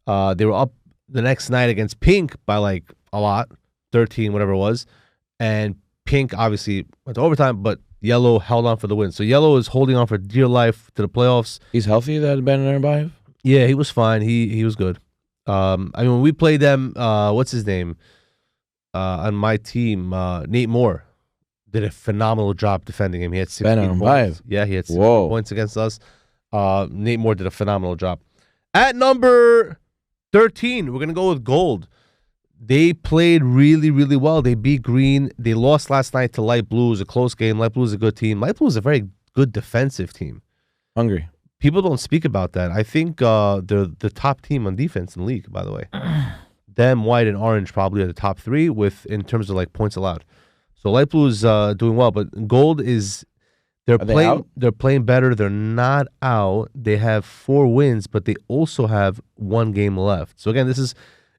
They were up the next night against Pink by a lot. 13, whatever it was, and Pink obviously went to overtime, but Yellow held on for the win. So Yellow is holding on for dear life to the playoffs. He's healthy, that Ben Arambayev? Yeah, he was fine. He was good. When we played them, what's his name? On my team, Nate Moore did a phenomenal job defending him. He had 16 points. Yeah, he had 16 points against us. Nate Moore did a phenomenal job. At number 13, we're going to go with Gold. They played really, really well. They beat Green. They lost last night to Light Blue. It was a close game. Light Blue is a good team. Light Blue is a very good defensive team. Hungry. People don't speak about that. I think they're the top team on defense in the league, by the way. Them, White, and Orange probably are the top 3 in terms of points allowed. So Light Blue is doing well, but Gold is they're playing better. They're not out. They have 4 wins, but they also have 1 game left. So again, this is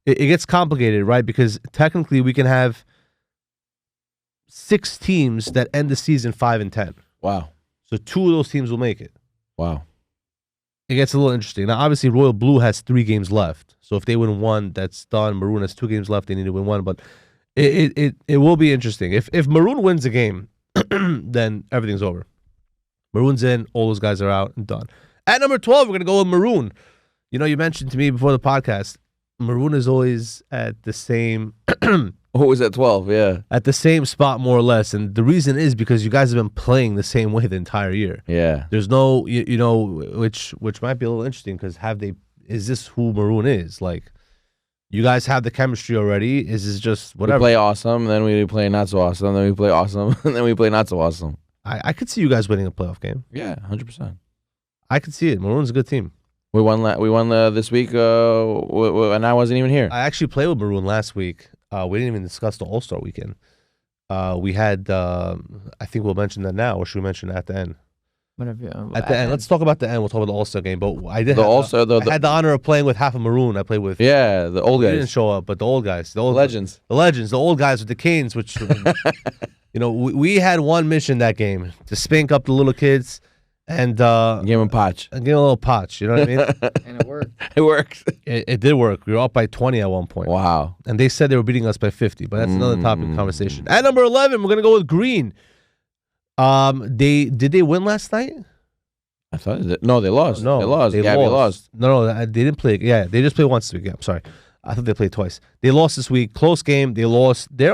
it gets complicated, right? Because technically we can have 6 teams that end the season 5-10. Wow. So 2 of those teams will make it. Wow. It gets a little interesting. Now, obviously, Royal Blue has 3 games left. So if they win 1, that's done. Maroon has 2 games left. They need to win 1. But it will be interesting. If Maroon wins a game, then everything's over. Maroon's in. All those guys are out and done. At number 12, we're going to go with Maroon. You mentioned to me before the podcast, Maroon is always at the same Who was at 12? Yeah. at the same spot more or less, and the reason is because you guys have been playing the same way the entire year. Yeah. There's no, you know, which might be a little interesting because is this who Maroon is? Like, you guys have the chemistry already. Is this just whatever? We play awesome, then we play not so awesome, then we play awesome, and then we play not so awesome. I could see you guys winning a playoff game. Yeah, 100%. I could see it. Maroon's a good team. We won. We won this week, and I wasn't even here. I actually played with Maroon last week. We didn't even discuss the All-Star weekend. We had, I think we'll mention that now, or should we mention it at the end? Whatever. At the end. Let's talk about the end. We'll talk about the All-Star game. But I did The have All-Star, I had the honor of playing with half of Maroon. I played with. Yeah, the old They didn't guys, show up, but the old guys. The old legends. The legends. The old guys with the canes, which, you know, we had one mission that game, to spank up the little kids and Game of Potch. and give them a little potch. You know what I mean? And it worked. It works. It did work. We were up by 20 at one point. Wow. And they said they were beating us by 50, but that's another topic of conversation. At number 11, we're going to go with Green. Did they win last night? I thought no, they lost. No, they lost. they Gabby lost. No, they didn't play. Yeah, they just played once this week. Yeah, I'm sorry. I thought they played twice. They lost this week. Close game. They lost. They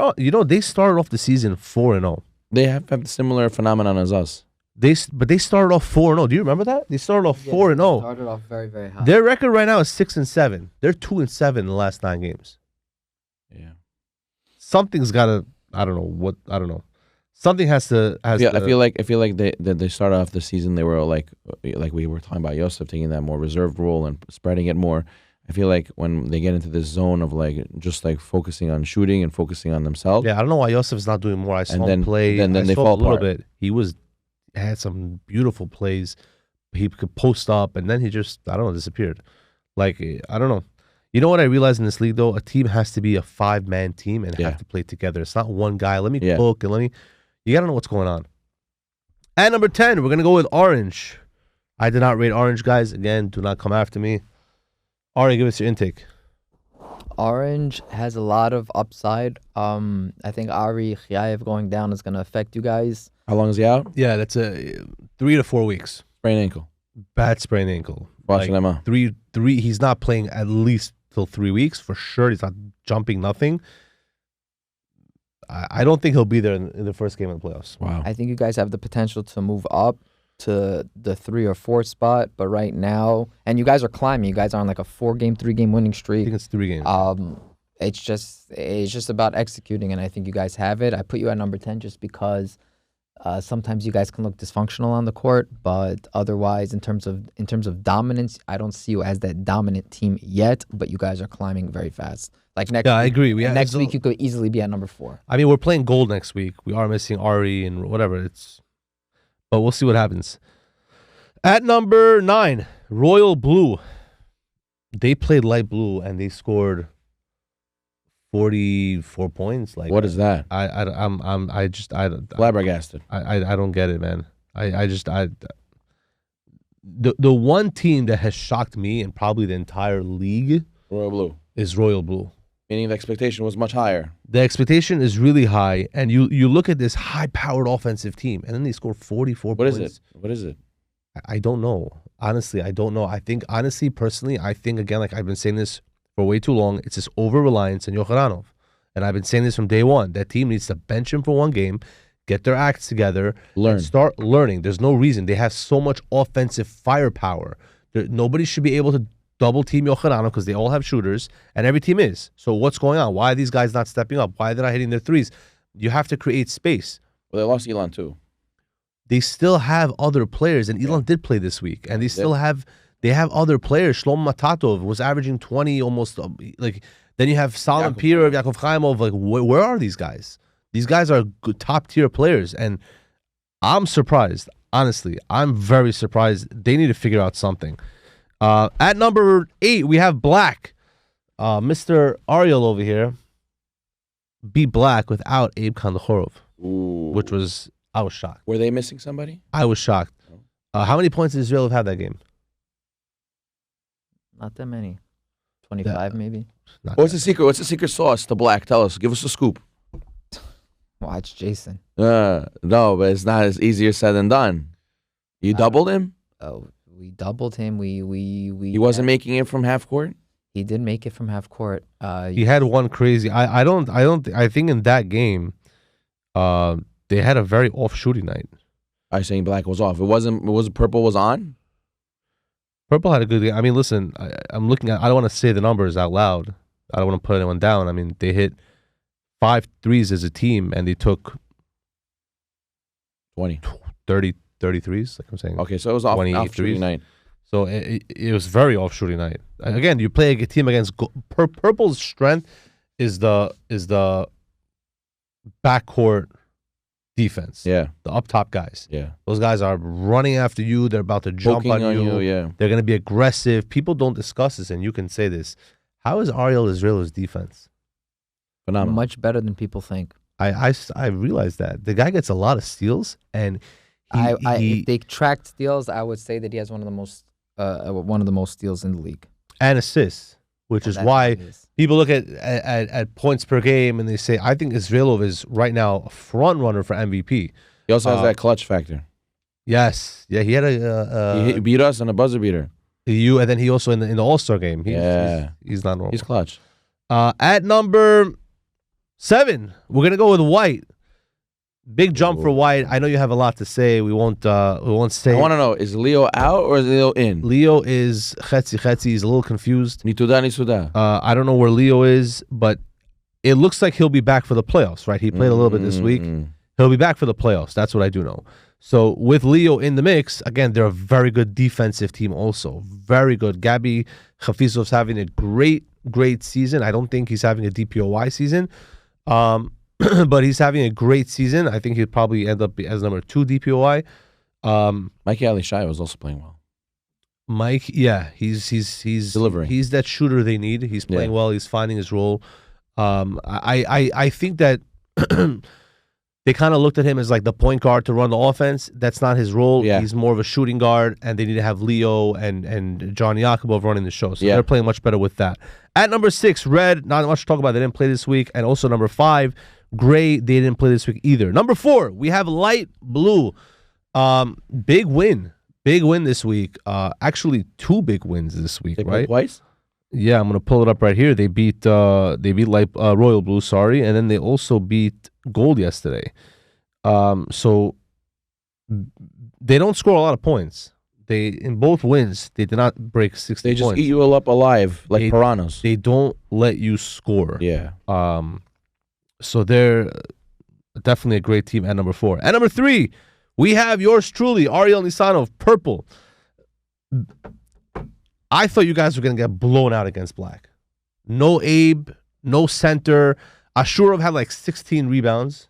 started off the season 4-0. They have a similar phenomenon as us. But they started off 4-0. Do you remember that? They started off 4-0. Started off very, very high. Their record right now is 6-7. They're 2-7 in the last 9 games. Yeah. Something's got to. I don't know. Something has to. I feel like they started off the season. They were like we were talking about Yosef taking that more reserved role and spreading it more. I feel like when they get into this zone of just focusing on shooting and focusing on themselves. Yeah, I don't know why Yosef's not doing more. I saw him then- play. then I they saw fall a little apart. bit. He had some beautiful plays. He could post up, and then he just disappeared. Like, I don't know. You know what I realized in this league though? A team has to be a 5-man team and have to play together. It's not one guy. Let me cook and you gotta know what's going on. At number 10, we're gonna go with Orange. I did not rate Orange, guys. Again, do not come after me. Ari, give us your intake. Orange has a lot of upside. I think Ari Khiaev going down is going to affect you guys. How long is he out? Yeah, that's a 3 to 4 weeks. Sprained ankle. Bad sprained ankle. Watching them out. Three. He's not playing at least till 3 weeks for sure. He's not jumping nothing. I don't think he'll be there in the first game of the playoffs. Wow. I think you guys have the potential to move up to the 3 or 4 spot, but right now, and you guys are climbing. You guys are on like a 3-game winning I streak. think it's 3 games. It's just about executing, and I think you guys have it. I put you at number 10 just because sometimes you guys can look dysfunctional on the court, but otherwise, in terms of dominance, I don't see you as that dominant team yet. But you guys are climbing very fast. Like next, I agree. Next week you could easily be at number 4. I mean, we're playing gold next week. We are missing Ari and whatever. But we'll see what happens. At number 9, Royal Blue. They played light blue and they scored 44 points. Like, What is that? I Flabbergasted. don't get it, man. The one team that has shocked me and probably the entire league Royal Blue. is Royal Blue. Meaning the expectation was much higher. The expectation is really high, and you look at this high-powered offensive team, and then they score 44 What points. is it? What is it? I don't know. Honestly, I don't know. I think, personally, again, like I've been saying this for way too long, it's this over-reliance on Yocharanov. And I've been saying this from day one. That team needs to bench him for one game, get their acts together, Learn. and start learning. There's no reason. They have so much offensive firepower. Nobody should be able to double team Yocharanov because they all have shooters, and every team is. So what's going on? Why are these guys not stepping up? Why are they not hitting their threes? You have to create space. Well, they lost Elon too. They still have other players, and Elon did play this week, and they have other players. Shlomo Matatov was averaging 20 almost. Then you have Solomon Pierre, Yaakov Chaimov. Like, where are these guys? These guys are good, top tier players, and I'm surprised. Honestly, I'm very surprised. They need to figure out something. At number 8, we have Black. Mr. Ariel over here beat Black without Abe Kandahorov, which was, I was shocked. Were they missing somebody? I was shocked. How many points did Israel have had that game? Not that many. 25 maybe. What's the secret? What's the secret sauce to Black? Tell us. Give us a scoop. Watch Jason. No, but it's not as easier said than done. You doubled him? Oh, we doubled him. He wasn't making it from half court? He did make it from half court. He had one crazy. I think in that game, they had a very off shooting night. I saying Black was off. It was Purple was on. Purple had a good game. I mean, listen, I'm looking at. I don't want to say the numbers out loud. I don't want to put anyone down. I mean, they hit 5 threes as a team, and they took 20. 30 threes. Like I'm saying. Okay, so it was off 28 shooting night. So it was very off shooting night. Again, you play a team against Purple's strength is the backcourt defense. Yeah, the up top guys. yeah. Those guys are running after you. They're about to jump Poking on you. Yeah. They're going to be aggressive. People don't discuss this, and you can say this. How is Ariel Israel's defense? Phenomenal. much better than people think. I realized that the guy gets a lot of steals, and If they tracked steals, I would say that he has one of the most steals in the league. and assists, which is That's why what it is. people look at points per game and they say, I think Israelov is right now a front runner for MVP. He also has that clutch factor. Yes, yeah, he had He beat us on a buzzer beater. and then he also in the All-Star game. He's not normal. He's clutch. At number 7, we're gonna go with White. Big jump for White. I know you have a lot to say. We won't say. I want to know, is Leo out or is Leo in? Leo is chetzi. He's a little confused. Nituda, Nisuda. I don't know where Leo is, but it looks like he'll be back for the playoffs, right? He played a little bit this week. He'll be back for the playoffs. That's what I do know. So with Leo in the mix, again, they're a very good defensive team also. Very good. Gabi Hafizov's having a great season. I don't think he's having a DPOY season. But he's having a great season. I think he'll probably end up as number 2 DPOI. Mikey Ali Shai was also playing well. Mike, yeah, he's delivering. He's that shooter they need. He's playing well. He's finding his role. I think that they kind of looked at him as like the point guard to run the offense. That's not his role. Yeah. He's more of a shooting guard, and they need to have Leo and John Yakubov running the show. So they're playing much better with that. At number 6, Red, not much to talk about. They didn't play this week. And also number 5, Gray, they didn't play this week either. Number 4, we have Light Blue. Big win this week. Actually, 2 big wins this week, They played right? twice? Yeah, I'm gonna pull it up right here. They beat Light Royal Blue, sorry, and then they also beat Gold yesterday. So they don't score a lot of points. They in both wins they did not break 60 They just points. eat you all up alive like piranhas. They don't let you score. Yeah. So they're definitely a great team at number 4. At number 3, we have yours truly, Ariel Nisanov, Purple. I thought you guys were going to get blown out against Black. No Abe, no center. Ashurov had like 16 rebounds.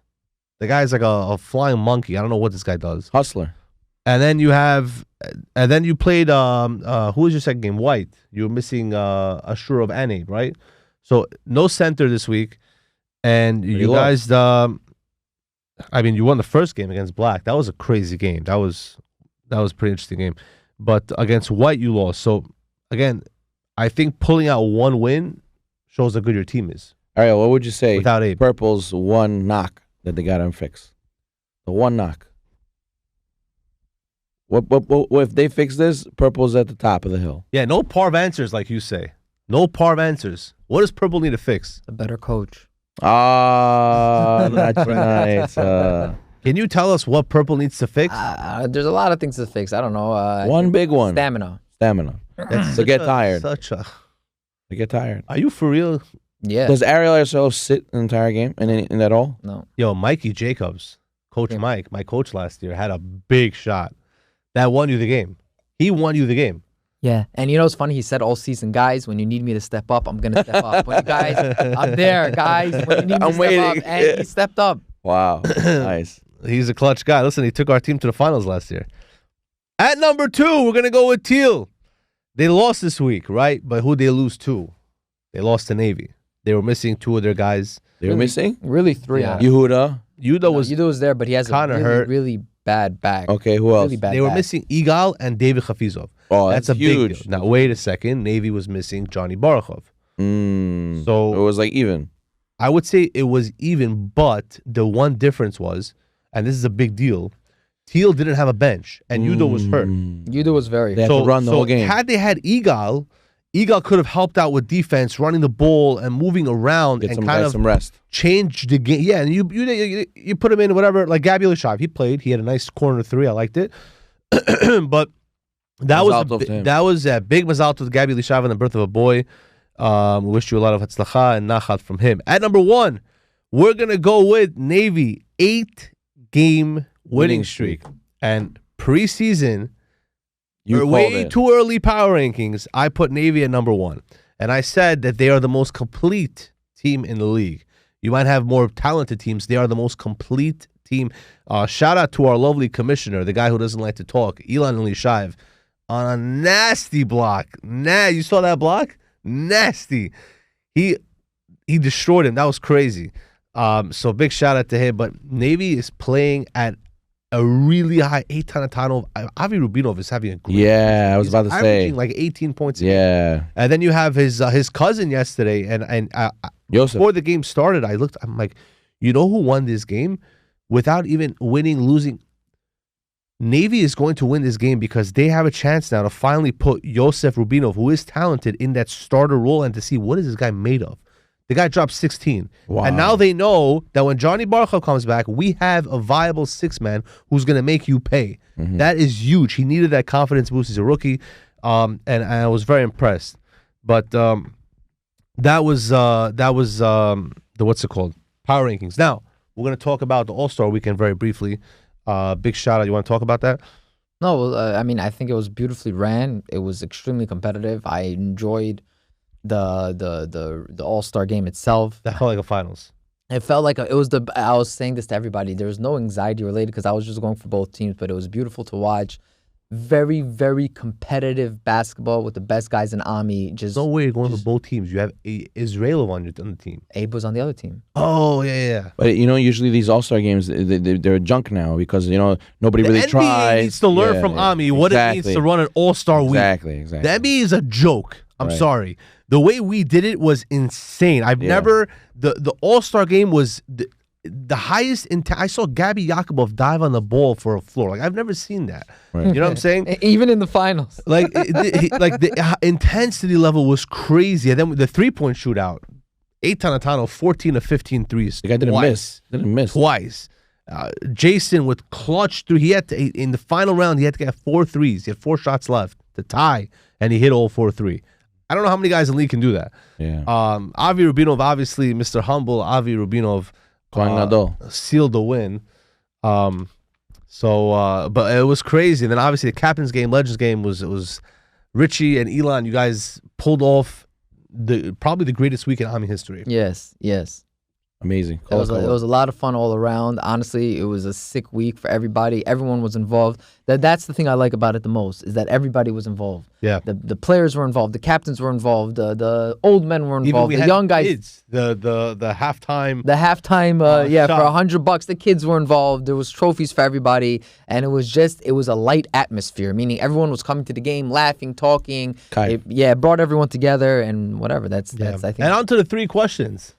The guy's like a flying monkey. I don't know what this guy does. Hustler. And then you played, who was your second game? White. You were missing Ashurov and Abe, right? So no center this week. And you guys, you won the first game against Black. That was a crazy game. That was a pretty interesting game. But against White, you lost. So, again, I think pulling out 1 win shows how good your team is. All right, what would you say? Without Abe. Purple's 1 knock that they got to fix. The 1 knock. What if they fix this? Purple's at the top of the hill. Yeah, no Parv answers, like you say. No Parv answers. What does Purple need to fix? A better coach. Not tonight. Can you tell us what Purple needs to fix? There's a lot of things to fix. I don't know. One big one. Stamina. They get tired. They get tired. Are you for real? Yeah. Does Ariel Arcelo sit the entire game in that all? No. Yo, Mikey Jacobs, Coach Mike, my coach last year, had a big shot. That won you the game. He won you the game. Yeah. And you know what's funny? He said all season, guys, when you need me to step up, I'm going to step up. When you guys, I'm there, guys. When you need me to step up. And he stepped up. Wow. Nice. He's a clutch guy. Listen, he took our team to the finals last year. At number 2, we're going to go with Teal. They lost this week, right? But who they lose to? They lost to Navy. They were missing 2 of their guys. They were missing? Really 3. Yeah. Yehuda. Yuda was there, but he has a hurt. really bad back. Okay, who else? Really bad They were back. missing Igal and David Hafizov. Oh, that's a huge. big deal. Now, wait a second. Navy was missing Johnny Barakhov. So it was like even. I would say it was even, but the one difference was, and this is a big deal, Teal didn't have a bench, and Yudo was hurt. Yudo was very They had to run the whole game. Had they had Igal Igal could have helped out with defense, running the ball and moving around Get and some kind guys of some rest. change the game. Yeah, and you put him in whatever. Like Gabi Lishav, he played. He had a nice corner three. I liked it. But that was a big mazal tov to Gabi Lishav on the birth of a boy. We wish you a lot of hatzlacha and nachat from him. At number 1, we're gonna go with Navy 8-game winning streak. And preseason, way too early power rankings, I put Navy at number 1. And I said that they are the most complete team in the league. You might have more talented teams. They are the most complete team. Shout out to our lovely commissioner, the guy who doesn't like to talk, Ilan Elishayev, on a nasty block. You saw that block? Nasty. He destroyed him. That was crazy. So big shout out to him. But Navy is playing at a really high Eitan Atanov. Avi Rubinov is having a great season. I was about to say like 18 points a game. And then you have his cousin yesterday, and before the game started, I'm like, you know who won this game without even losing? Navy is going to win this game because they have a chance now to finally put Yosef Rubinov, who is talented, in that starter role and to see what is this guy made of. The guy dropped 16. Wow. And now they know that when Johnny Barkov comes back, we have a viable 6-man who's going to make you pay. Mm-hmm. That is huge. He needed that confidence boost. He's a rookie. And I was very impressed. But that was the what's it called? Power rankings. Now, we're going to talk about the All-Star Weekend very briefly. Big shout out. You want to talk about that? No, well, I mean, I think it was beautifully ran. It was extremely competitive. I enjoyed the All-Star game itself. That felt like a finals. It felt like I was saying this to everybody. There was no anxiety related because I was just going for both teams, but it was beautiful to watch. Very, very competitive basketball with the best guys in Ammy. No way you're going for both teams. You have Israelov on the team. Abe was on the other team. Oh, yeah. But, usually these All-Star games, they're junk now because, nobody really NBA tries. needs to learn from Ammy what it means to run an All-Star week. Exactly. The NBA is a joke. I'm sorry. The way we did it was insane. The All-Star game was the highest. I saw Gabi Yakubov dive on the ball for a floor. Like, I've never seen that. Right. You know what I'm saying? Even in the finals. Like, the intensity level was crazy. And then the three-point shootout, Eitan Atano, 14 of 15 threes. The guy didn't miss. Twice. Jason with clutch through. He had to, in the final round, he had to get 4 threes. He had 4 shots left to tie, and he hit all 4 3. I don't know how many guys in the league can do that. Yeah. Avi Rubinov, obviously, Mr. Humble, Avi Rubinov sealed the win. But it was crazy. And then obviously the captain's game, legends game was Richie and Elon. You guys pulled off probably the greatest week in Army history. Yes. Amazing. It was a lot of fun all around. Honestly, it was a sick week for everybody. Everyone was involved. That's the thing I like about it the most, is that everybody was involved. Yeah. The players were involved. The captains were involved. The old men were involved. Even the young guys. Kids, the halftime. The halftime, for $100, the kids were involved. There was trophies for everybody, and it was a light atmosphere, meaning everyone was coming to the game, laughing, talking. It brought everyone together and whatever. That's I think. And on to the 3 questions.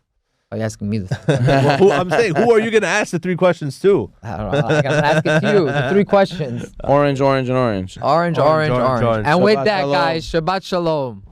Are you asking me this? I'm saying, who are you going to ask the 3 questions to? I don't know. I'm going to ask it to you. The 3 questions. Orange, and orange. Orange. And with that, guys, Shabbat Shalom.